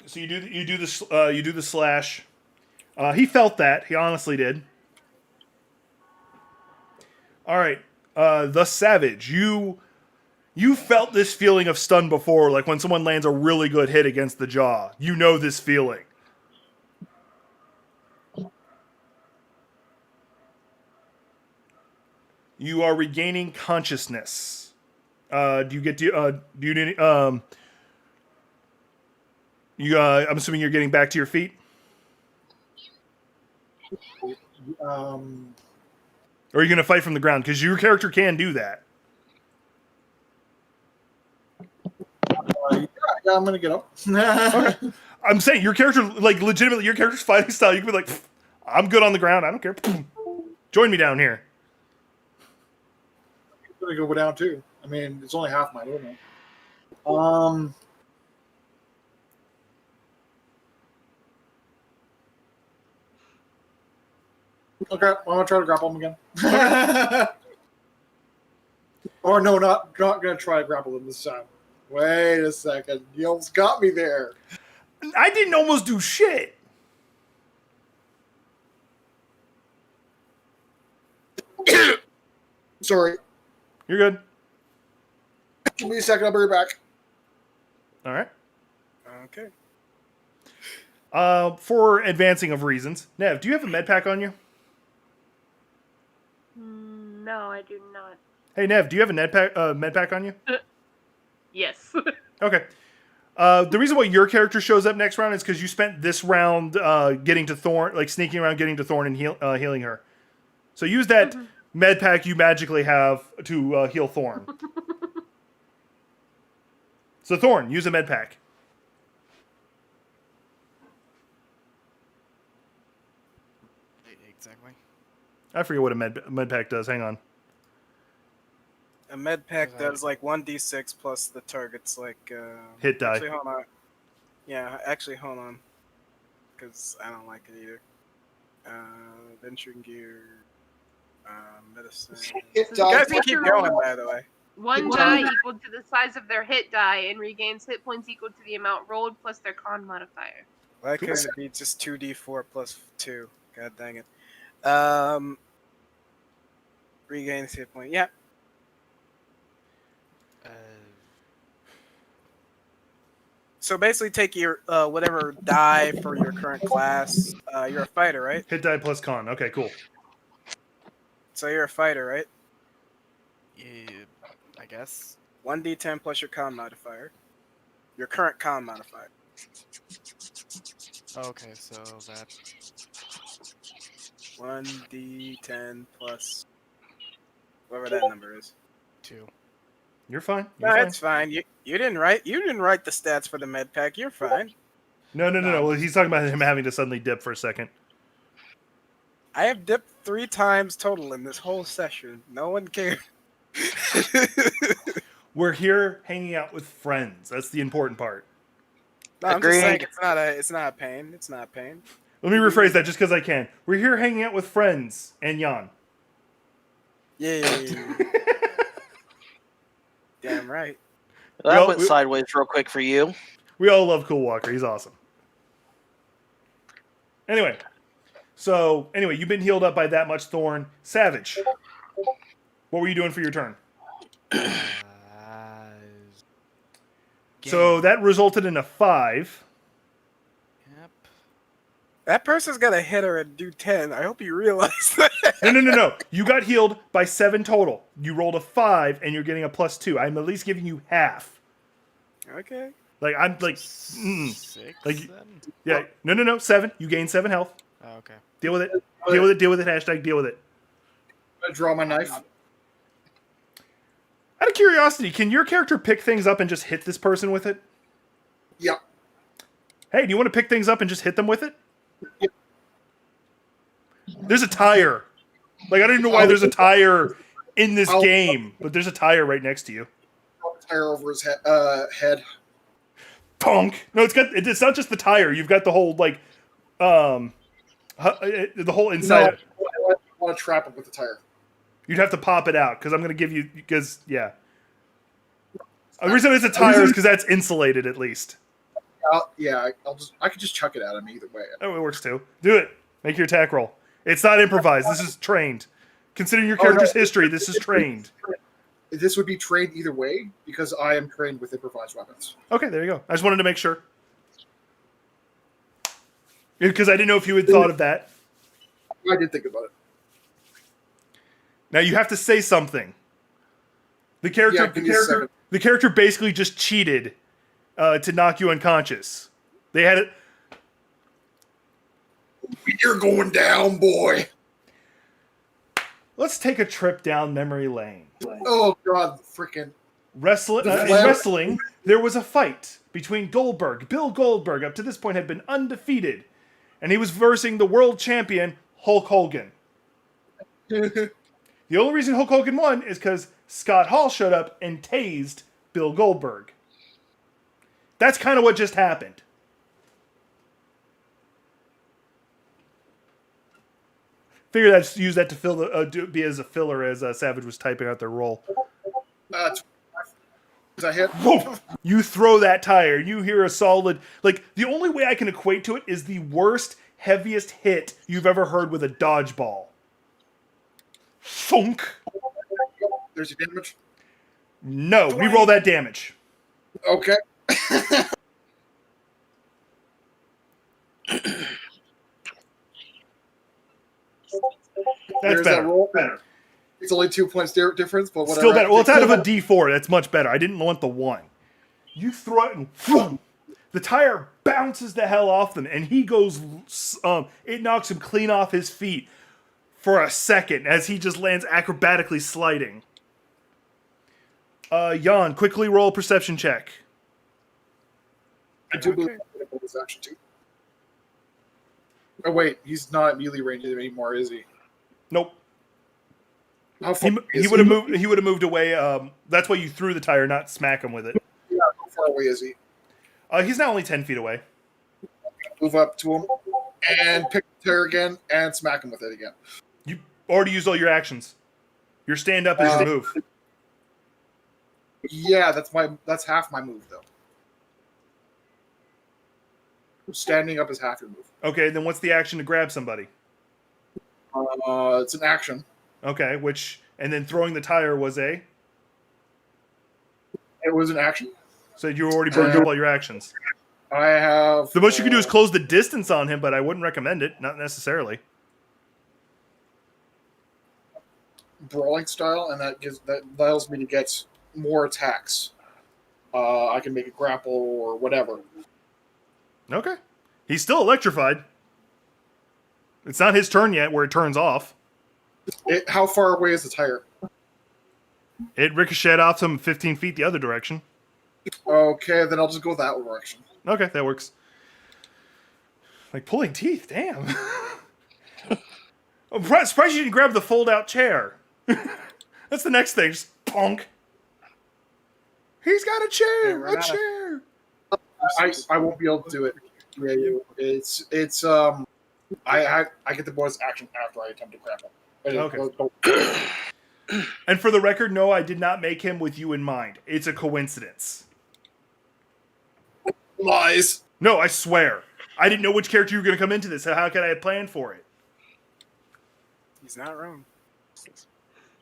So you do the slash. He felt that. He honestly did. All right. The Savage. You felt this feeling of stun before, like when someone lands a really good hit against the jaw. You know this feeling. You are regaining consciousness. Do you get to? Do you need? I'm assuming you're getting back to your feet. Um, Or are you going to fight from the ground? Because your character can do that. yeah, I'm gonna get up. I'm saying your character, like legitimately, your character's fighting style. You can be like, I'm good on the ground. I don't care. Join me down here. I'm gonna go down too. I mean, it's only half my movement. Okay, I'm gonna try to grapple him again. Or no, not gonna try to grapple him this time. Wait a second, you almost got me there. I didn't almost do shit. Sorry, You're good. give me a second. I'll be right back. All right. Okay. For advancing of reasons, Nev, do you have a med pack on you? No, I do not. Hey, Nev, do you have a med pack on you? Yes. Okay. The reason why your character shows up next round is because you spent this round getting to Thorn, like sneaking around, getting to Thorn and healing her. So use that med pack you magically have to heal Thorn. So Thorn, use a med pack. Exactly. I forget what a med pack does. Hang on. A med pack does like 1d6 plus the target's like Hit die. Actually, hold on. Yeah, actually, hold on, because I don't like it either. Venturing gear, medicine. Hit You die. guys can keep going, by the way. One die equal to the size of their hit die and regains hit points equal to the amount rolled plus their con modifier. Why couldn't it be just 2d4 plus 2? God dang it. Regains hit point. Yeah. So basically, take your whatever die for your current class. You're a fighter, right? Hit die plus con. Okay, cool. So you're a fighter, right? Yeah, I guess. 1d10 plus your con modifier. Your current con modifier. Okay, so that 1d10 plus whatever that number is. 2. You're fine. No, You're fine. it's fine. You didn't write the stats for the med pack. You're fine. No. No, Well, he's talking about him having to suddenly dip for a second. I have dipped 3 times total in this whole session. No one cared. We're here hanging out with friends. That's the important part. No, I'm just saying Agreed. it's not a pain. It's not a pain. Let me rephrase that just because I can. We're here hanging out with friends and Jan. Yeah. Damn right. That went sideways real quick for you. We all love Cool Walker. He's awesome. Anyway, you've been healed up by that much Thorn. Savage, what were you doing for your turn? So that resulted in a 5. Yep. That person's got to hit her and do 10. I hope you realize that. No. You got healed by 7 total. You rolled a 5, and you're getting a +2. I'm at least giving you half. Okay. Like, I'm like, 6, like, then? yeah. No. 7. You gain 7 health. Oh, okay. Deal with it. Deal with it. Deal with it. Hashtag deal with it. I draw my knife. Out of curiosity, can your character pick things up and just hit this person with it? Yeah. Hey, do you want to pick things up and just hit them with it? Yeah. There's a tire. Like, I don't even know why there's a tire in this game, but there's a tire right next to you. Tire over his head. Punk. No, it's not just the tire. You've got the whole, like, the whole inside. No, I want to trap him with the tire. You'd have to pop it out, because I'm going to give you, because, yeah. The reason it's a tire is because that's insulated, at least. Yeah, I could just chuck it at him either way. Oh, it works too. Do it. Make your attack roll. It's not improvised. This is trained. Considering your character's history, this is trained. This would be trained either way, because I am trained with improvised weapons. Okay, there you go. I just wanted to make sure. Because I didn't know if you had thought of that. I did think about it. Now you have to say something. The character basically just cheated to knock you unconscious. They had it. You're going down, boy. Let's take a trip down memory lane. Oh God, freaking In wrestling, there was a fight between Bill Goldberg, up to this point had been undefeated, and he was versing the world champion Hulk Hogan. The only reason Hulk Hogan won is because Scott Hall showed up and tased Bill Goldberg. That's kind of what just happened. Figured I'd use that to fill be as a filler as Savage was typing out their roll. is that hit? Whoa! You throw that tire, and you hear a solid. Like, the only way I can equate to it is the worst, heaviest hit you've ever heard with a dodgeball. Thunk. There's your damage. No, re-roll that damage. Okay. That's better. That roll. Better. It's only 2 points difference, but whatever. Still better. Well, it's out of a D4. That's much better. I didn't want the 1. You throw it, and whoom, the tire bounces the hell off them, and he goes. It knocks him clean off his feet for a second as he just lands acrobatically sliding. Jan, quickly roll a perception check. I do believe this action too. Oh wait, he's not at melee range anymore, is he? Nope. How far He would have moved. He would have moved away. That's why you threw the tire, not smack him with it. Yeah, how far away is he? He's now only 10 feet away. Move up to him and pick the tire again and smack him with it again. You already used all your actions. Your stand up is your move. Yeah, that's half my move though. Standing up is half your move. Okay, then what's the action to grab somebody? It's an action. Okay, and then throwing the tire was a. It was an action. So you already burned up all your actions. I have. The most you can do is close the distance on him, but I wouldn't recommend it. Not necessarily. Brawling style, and that allows me to get more attacks. I can make a grapple or whatever. Okay. He's still electrified. It's not his turn yet where it turns off. How far away is the tire? It ricocheted off some 15 feet the other direction. Okay, then I'll just go that direction. Okay, that works. Like pulling teeth, damn. I'm surprised you didn't grab the fold-out chair. That's the next thing, just punk. He's got a chair, a chair. I won't be able to do it. It's I get the bonus action after I attempt to grab it. Okay. And for the record, no, I did not make him with you in mind. It's a coincidence. Lies. No, I swear. I didn't know which character you were going to come into this. So how could I have planned for it? He's not wrong.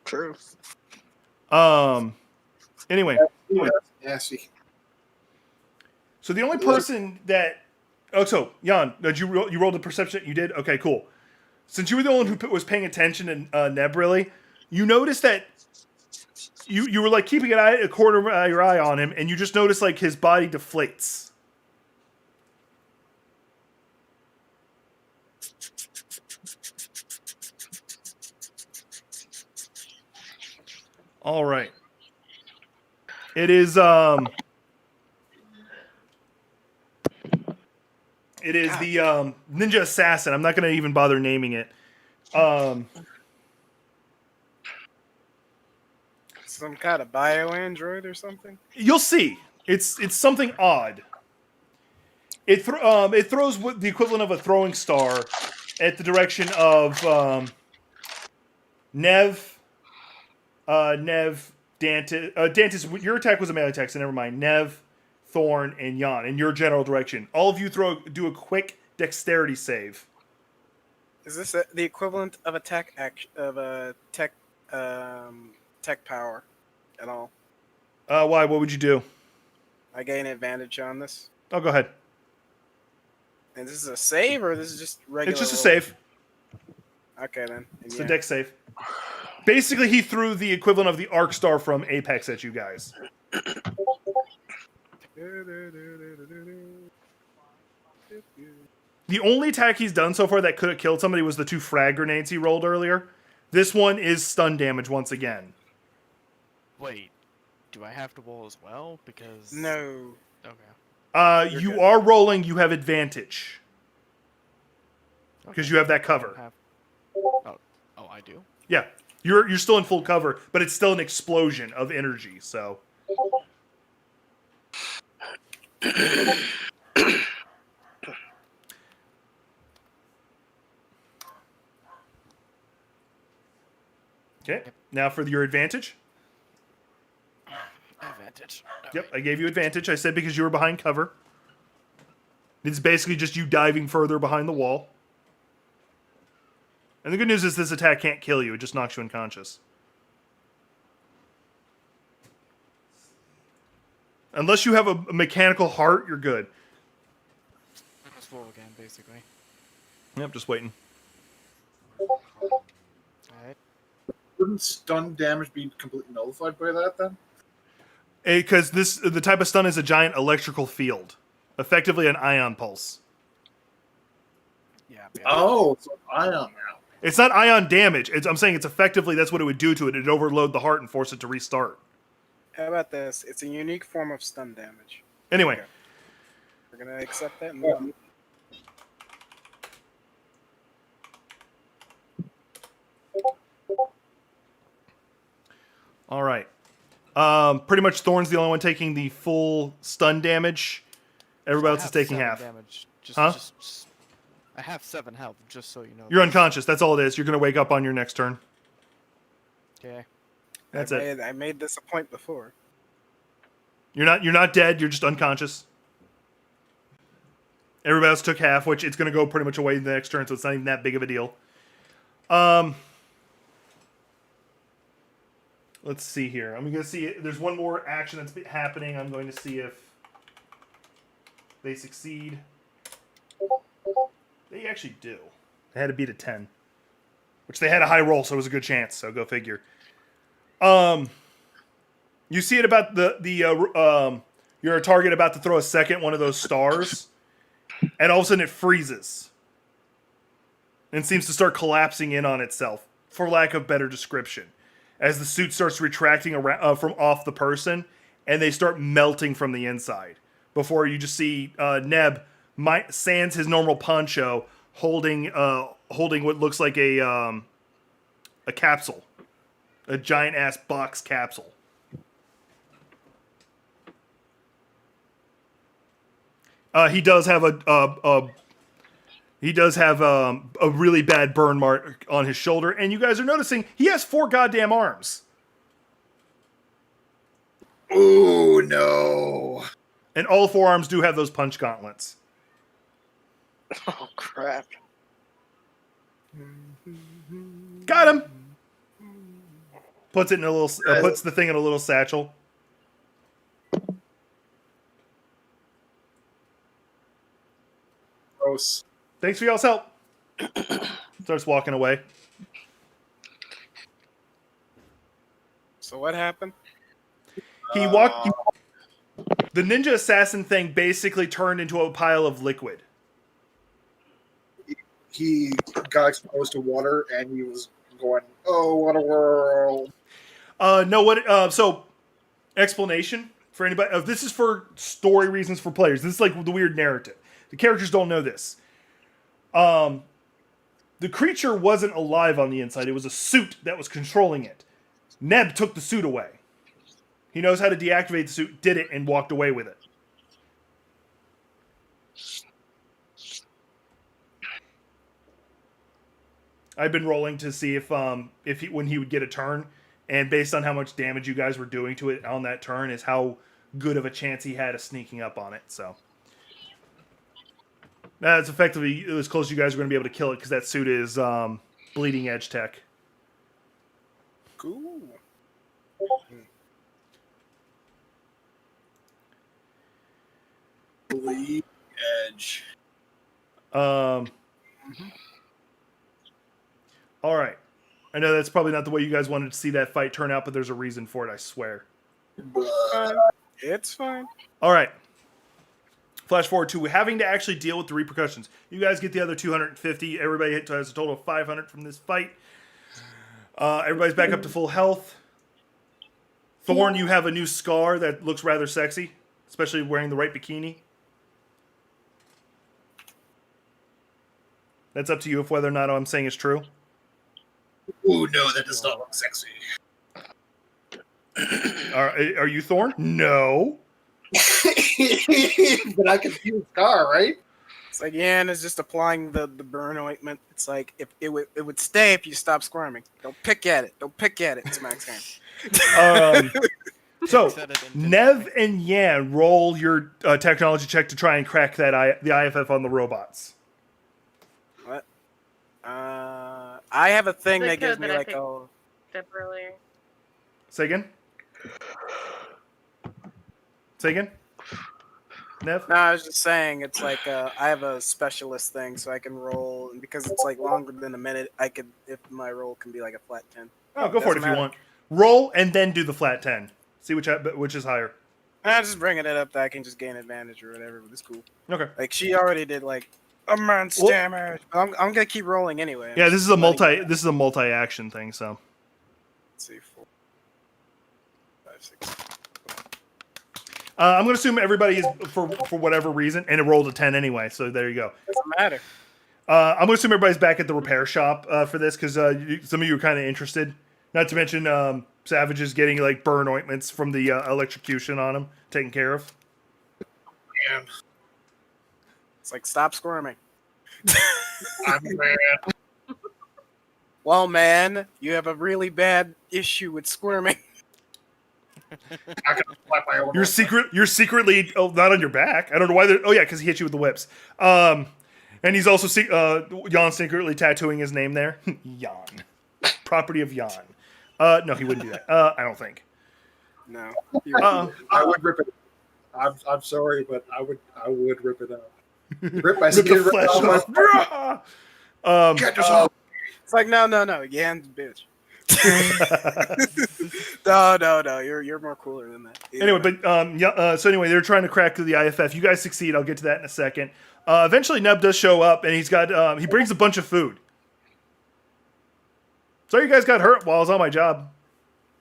True. Anyway. Nasty. So the only person that... Oh, so, Jan, did you rolled the perception? You did? Okay, cool. Since you were the one who was paying attention, and Neb really, you noticed that you were like keeping a corner of your eye on him, and you just noticed like his body deflates. All right. It is It is the Ninja Assassin. I'm not going to even bother naming it. Some kind of bio-android or something? You'll see. It's something odd. It throws the equivalent of a throwing star at the direction of Nev, Dantis. Dantis, your attack was a melee attack, so never mind. Nev, Thorn, and Jan in your general direction. All of you do a quick dexterity save. Is this the equivalent of a tech power at all? Why? What would you do? I gain advantage on this. Oh, go ahead. And this is a save, or this is just regular? It's just a save. Okay, then. It's a dex save. Basically, he threw the equivalent of the arc star from Apex at you guys. The only attack he's done so far that could have killed somebody was the 2 frag grenades he rolled earlier. This one is stun damage once again. Wait, do I have to roll as well? Because No. Okay. You good. are rolling. You have advantage because you have that cover. Oh, I do. Yeah, you're still in full cover, but it's still an explosion of energy. So. Okay, now for your advantage. Advantage. Yep, I gave you advantage. I said because you were behind cover. It's basically just you diving further behind the wall. And the good news is this attack can't kill you. It just knocks you unconscious. Unless you have a mechanical heart, you're good. Just roll again, basically. Yep, just waiting. Alright. Wouldn't stun damage be completely nullified by that then? Because the type of stun is a giant electrical field. Effectively an ion pulse. Yeah. Oh, it's an ion now. It's not ion damage. I'm saying it's effectively, that's what it would do to it. It'd overload the heart and force it to restart. How about this? It's a unique form of stun damage. Anyway. Okay. We're going to accept that and move on. All right. Pretty much Thorn's the only one taking the full stun damage. Everybody else is taking half. Damage. Huh? Just, I have 7 health, just so you know. You're unconscious. That's all it is. You're going to wake up on your next turn. Okay. That's it. I made this a point before. You're not dead. You're just unconscious. Everybody else took half, which it's going to go pretty much away the next turn, so it's not even that big of a deal. Let's see here. I'm going to see. There's one more action that's happening. I'm going to see if they succeed. They actually do. They had to beat a 10, which they had a high roll, so it was a good chance. So go figure. You see it about you're a target about to throw a second one of those stars, and all of a sudden it freezes and seems to start collapsing in on itself, for lack of better description, as the suit starts retracting around from off the person, and they start melting from the inside. Before you just see Neb sans his normal poncho, holding what looks like a capsule, a giant ass box capsule. He does have a really bad burn mark on his shoulder, and you guys are noticing he has 4 goddamn arms. Ooh, no. And all 4 arms do have those punch gauntlets. Oh crap! Got him. Puts it in a little. Puts the thing in a little satchel. Gross. Thanks for y'all's help. Starts walking away. So what happened? He walked. The ninja assassin thing basically turned into a pile of liquid. He got exposed to water, and he was going, "Oh, what a world!" No, what? So, explanation for anybody. This is for story reasons for players. This is like the weird narrative. The characters don't know this. The creature wasn't alive on the inside. It was a suit that was controlling it. Neb took the suit away. He knows how to deactivate the suit, did it, and walked away with it. I've been rolling to see if when he would get a turn, and based on how much damage you guys were doing to it on that turn, is how good of a chance he had of sneaking up on it. So that's effectively as close as you guys are going to be able to kill it, because that suit is bleeding edge tech. Cool. Bleed edge. All right. I know that's probably not the way you guys wanted to see that fight turn out, but there's a reason for it, I swear. It's fine. All right. Flash forward to having to actually deal with the repercussions. You guys get the other 250. Everybody has a total of 500 from this fight. Everybody's back up to full health. Thorn, you have a new scar that looks rather sexy, especially wearing the right bikini. That's up to you if whether or not what I'm saying is true. Ooh, no, that does not look sexy. Are you Thorn? No. But I can see the scar, right? It's like Yan is just applying the burn ointment. It's like if it would stay if you stop squirming. Don't pick at it. Don't pick at it. It's Max hand. So, Nev and Yan, roll your technology check to try and crack the IFF on the robots. What? I have a thing The that gives code me that I like picked. a. Step earlier. Say again? Say again? Nev? No, I was just saying it's like I have a specialist thing, so I can roll, and because it's like longer than a minute, I could if my roll can be like a flat 10. Oh, go for it if you want. Roll and then do the flat 10. See which is higher. I'm just bringing it up that I can just gain advantage or whatever, but it's cool. Okay. Like she already did like a man's damage. I'm gonna keep rolling anyway. Yeah, this is a multi-action thing, so. Let's see, 4, 5, 6. I'm going to assume everybody is, for whatever reason, and it rolled a 10 anyway, so there you go. Doesn't matter. I'm going to assume everybody's back at the repair shop for this, because some of you are kind of interested. Not to mention Savage is getting like burn ointments from the electrocution on him, taken care of. Man, It's like stop squirming. I'm mad. Well, man, you have a really bad issue with squirming. I can slap my own. You're secretly not on your back. I don't know why. Oh yeah, because he hit you with the whips. And he's also Jan secretly tattooing his name there. Jan, property of Jan. No, he wouldn't do that. I don't think. No. I would rip it. I'm sorry, but I would rip it up. Rip my Rip skin. the flesh off. Get yourself. It's like no. Yan's bitch. No. You're more cooler than that. Anyway, but so anyway, they're trying to crack through the IFF. You guys succeed. I'll get to that in a second. Eventually, Nub does show up, and he brings a bunch of food. Sorry, you guys got hurt while I was on my job.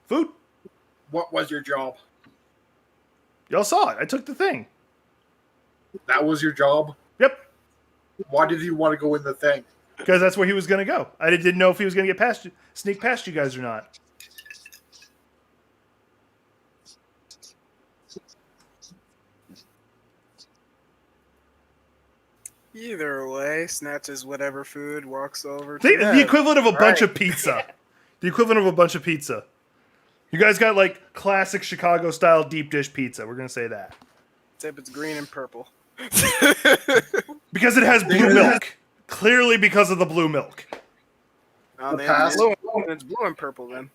Food. What was your job? Y'all saw it. I took the thing. That was your job? Yep. Why did you want to go in the thing? Because that's where he was going to go. I didn't know if he was going to get sneak past you guys or not. Either way, snatches whatever food, walks over. The equivalent of a bunch right. of pizza. The equivalent of a bunch of pizza. You guys got like classic Chicago style deep dish pizza. We're going to say that. Except it's green and purple. Because it has blue milk. Clearly because of the blue milk. Oh, The man, past- it's blue and purple then.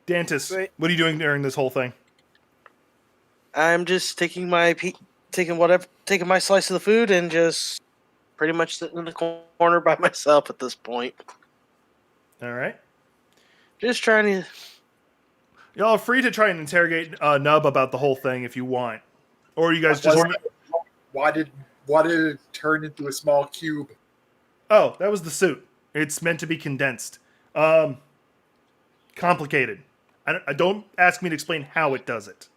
Dantis, Sweet. what are you doing during this whole thing? I'm just taking my slice of the food and just pretty much sitting in the corner by myself at this point. All right. Just trying to. Y'all are free to try and interrogate Nub about the whole thing if you want. Or you guys just... Why did it turn into a small cube? Oh, that was the suit. It's meant to be condensed. Complicated. I don't ask me to explain how it does it.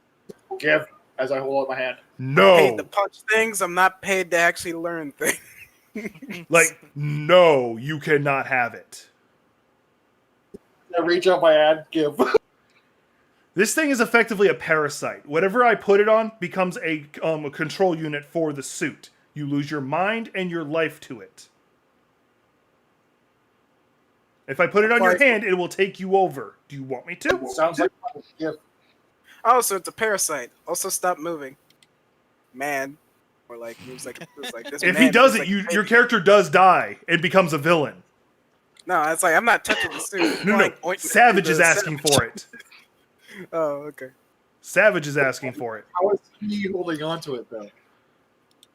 Give, as I hold out my hand. No. Paid to punch things. I'm not paid to actually learn things. Like, no, you cannot have it. I reach out my hand, give. This thing is effectively a parasite. Whatever I put it on becomes a control unit for the suit. You lose your mind and your life to it. If I put it on your hand, it will take you over. Do you want me to? Sounds like give. Oh, so it's a parasite. Also, stop moving. Man. Or like, moves like this. If man he does moves it, like your character does die and becomes a villain. No, it's like, I'm not touching the suit. No. Like, ointment Savage to is the asking for it. Oh, okay. Savage is asking for it. How is he holding on to it, though?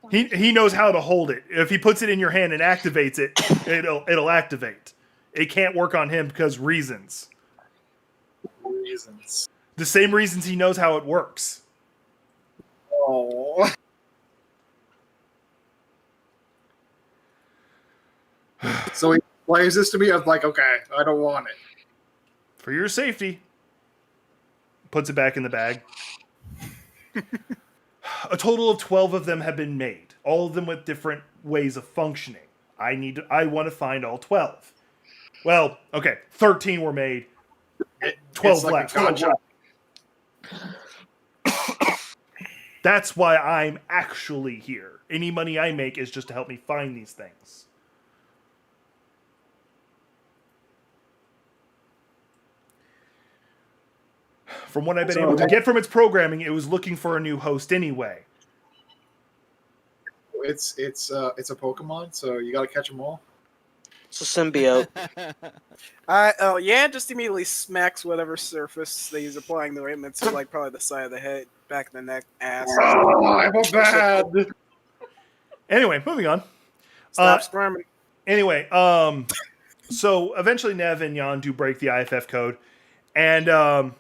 He knows how to hold it. If he puts it in your hand and activates it, it'll activate. It can't work on him because reasons. Reasons. The same reasons he knows how it works. Oh. So he explains this to me. I was like, okay, I don't want it. For your safety. Puts it back in the bag. A total of 12 of them have been made. All of them with different ways of functioning. I want to find all 12. Well, okay, 13 were made. 12 It's like left. a gotcha. That's why I'm actually here. Any money I make is just to help me find these things. From what I've been able to get from its programming, it was looking for a new host anyway. It's a Pokemon, so you gotta catch them all. It's a symbiote. Yeah, just immediately smacks whatever surface that he's applying the ointment to, like probably the side of the head, back of the neck, ass. Oh, I'm a bad. Anyway, moving on. Stop squirming. Anyway, so eventually Nev and Jan do break the IFF code, and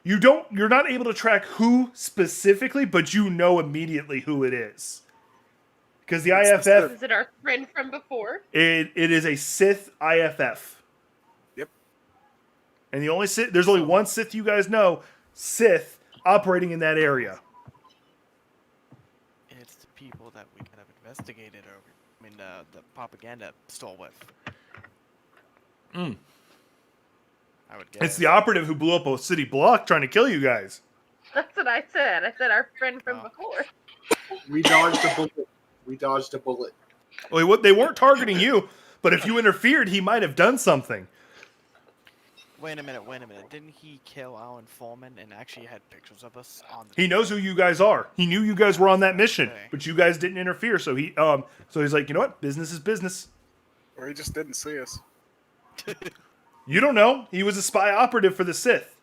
you're not able to track who specifically, but you know immediately who it is. Because the IFF, Is it our friend from before? it is a Sith IFF. Yep. And there's only one Sith you guys know, Sith, operating in that area. It's the people that we kind of investigated over. I mean, the propaganda stole with. I would guess. It's the operative who blew up a city block trying to kill you guys. That's what I said. I said our friend from Oh. before. We dodged a bullet. Well, they weren't targeting you, but if you interfered, he might have done something. Wait a minute. Didn't he kill our informant and actually had pictures of us on the... He knows who you guys are. He knew you guys were on that mission, Okay. but you guys didn't interfere. So he's like, you know what? Business is business. Or he just didn't see us. You don't know. He was a spy operative for the Sith.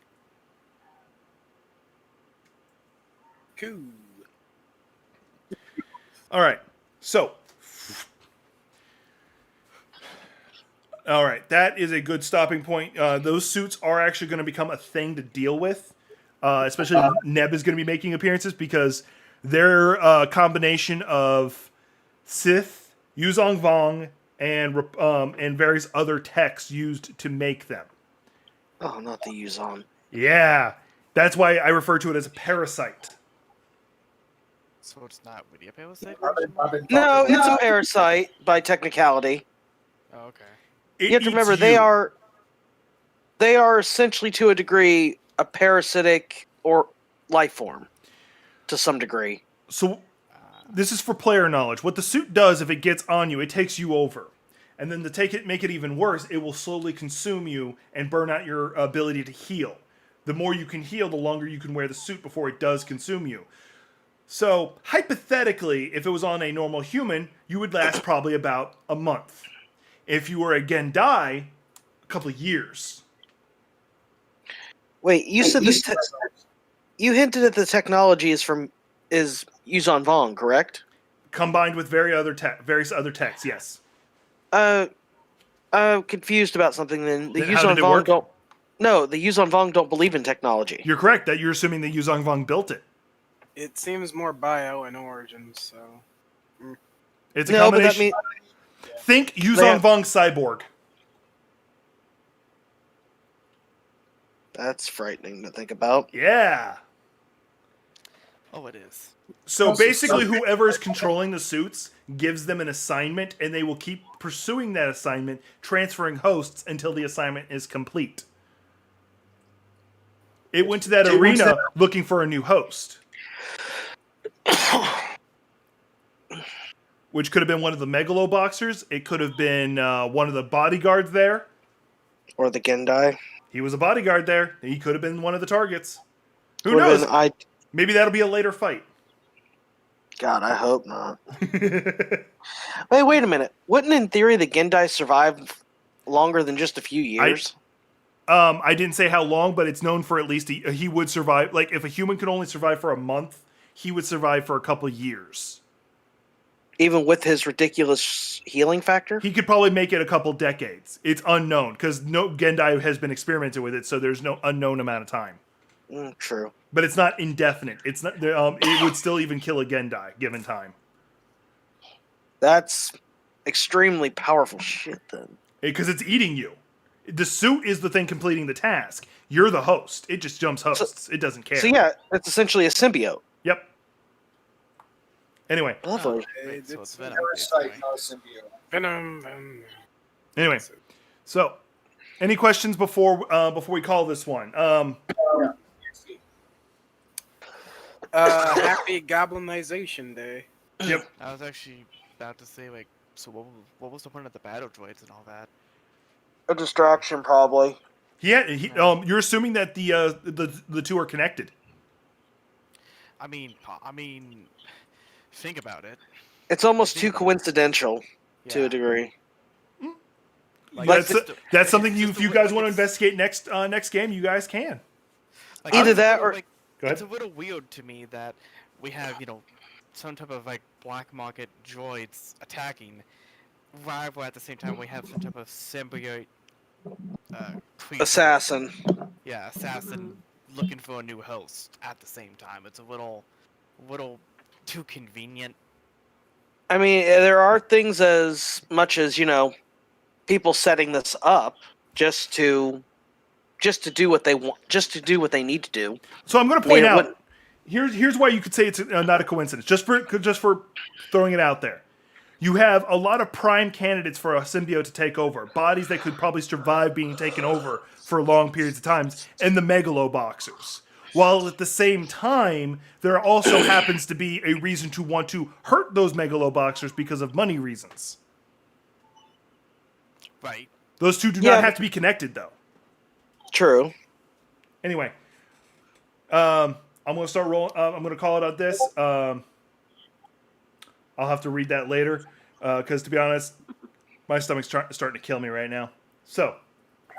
Cool. All right. So All right, that is a good stopping point. Those suits are actually going to become a thing to deal with, especially if Neb is going to be making appearances because they're a combination of Sith, Yuzong Vong, and various other techs used to make them. Oh, not the Yuzon. Yeah, that's why I refer to it as a parasite. So it's not really a parasite? I've been No, talking it's a about- parasite by technicality. Oh, okay. It You have to eats remember they are essentially to a degree a parasitic or life form to some degree. So this is for player knowledge. What the suit does if it gets on you, it takes you over. And then to make it even worse, it will slowly consume you and burn out your ability to heal. The more you can heal, the longer you can wear the suit before it does consume you. So, hypothetically, if it was on a normal human, you would last probably about a month. If you were a Gendai, a couple of years. Wait, you said this. You hinted at the technology is Yuzon Vong, correct? Combined with various other techs, yes. Confused about something. Then the Then how Yuzon did it Vong work? don't. No, the Yuzon Vong don't believe in technology. You're correct that you're assuming that Yuzong Vong built it. It seems more bio in origin, so It's a No, but that combination. means Think Yuzong Vong cyborg. that's frightening to think about. Yeah. Oh, it is. So Also, basically, whoever is controlling the suits gives them an assignment, and they will keep pursuing that assignment, transferring hosts until the assignment is complete. It went to that arena looking for a new host, which could have been one of the Megaloboxers. It could have been one of the bodyguards there. Or the Gendai. He was a bodyguard there. He could have been one of the targets. Who Or knows? then Maybe that'll be a later fight. God, I hope not. Wait a minute. Wouldn't, in theory, the Gendai survive longer than just a few years? I didn't say how long, but it's known for at least he would survive. Like, if a human could only survive for a month, he would survive for a couple of years. Even with his ridiculous healing factor? He could probably make it a couple decades. It's unknown, because no Gendai has been experimented with it, so there's no unknown amount of time. True. But it's not indefinite. It's not. It would still even kill a Gendai given time. That's extremely powerful shit, then. Because it's eating you. The suit is the thing completing the task. You're the host. It just jumps hosts. It doesn't care. So yeah, it's essentially a symbiote. Yep. Anyway. Lovely. Right, so it's Venom. Parasite, right? not a symbiote. Venom. Anyway. So, any questions before we call this one? Happy Goblinization Day. Yep. I was actually about to say, like, so what was the point of the battle droids and all that? A distraction, probably. You're assuming that the two are connected. I mean, think about it. It's almost too coincidental to Yeah. a degree. Like, That's something it's if just you a guys way- want to it's- investigate next game, you guys can. like, Either it's a that little, or- like, Go ahead. it's a little weird to me that we have, some type of like black market droids attacking, while at the same time we have some type of symbiote creature. Assassin. Yeah, assassin looking for a new host at the same time. It's a little too convenient. I mean, there are things as much as, people setting this up just to do what they want, just to do what they need to do. So I'm going to point Yeah, out what- here's why you could say it's not a coincidence. Just for throwing it out there, you have a lot of prime candidates for a symbiote to take over, bodies that could probably survive being taken over for long periods of times, and the Megaloboxers. While at the same time, there also happens to be a reason to want to hurt those Megaloboxers because of money reasons. Right. Those two do Yeah, not have but- to be connected, though. True. Anyway, I'm going to start rolling. I'm going to call it on this. I'll have to read that later because, to be honest, my stomach's starting to kill me right now. So,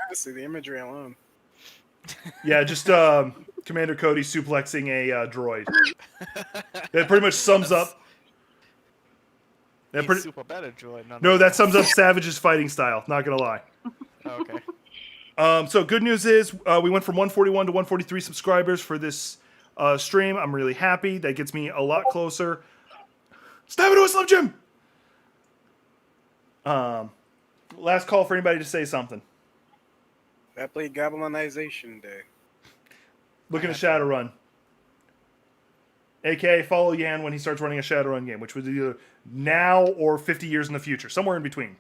Honestly, the imagery alone. yeah, just Commander Cody suplexing a droid. That pretty much sums up. He's super better droid. No, that sums up Savage's fighting style. Not gonna lie. Okay. So good news is we went from 141 to 143 subscribers for this stream. I'm really happy. That gets me a lot closer. Stab into a Slim Jim! Last call for anybody to say something. I played Goblinization Day. Looking at Shadowrun. AKA follow Yan when he starts running a Shadowrun game, which was either now or 50 years in the future. Somewhere in between.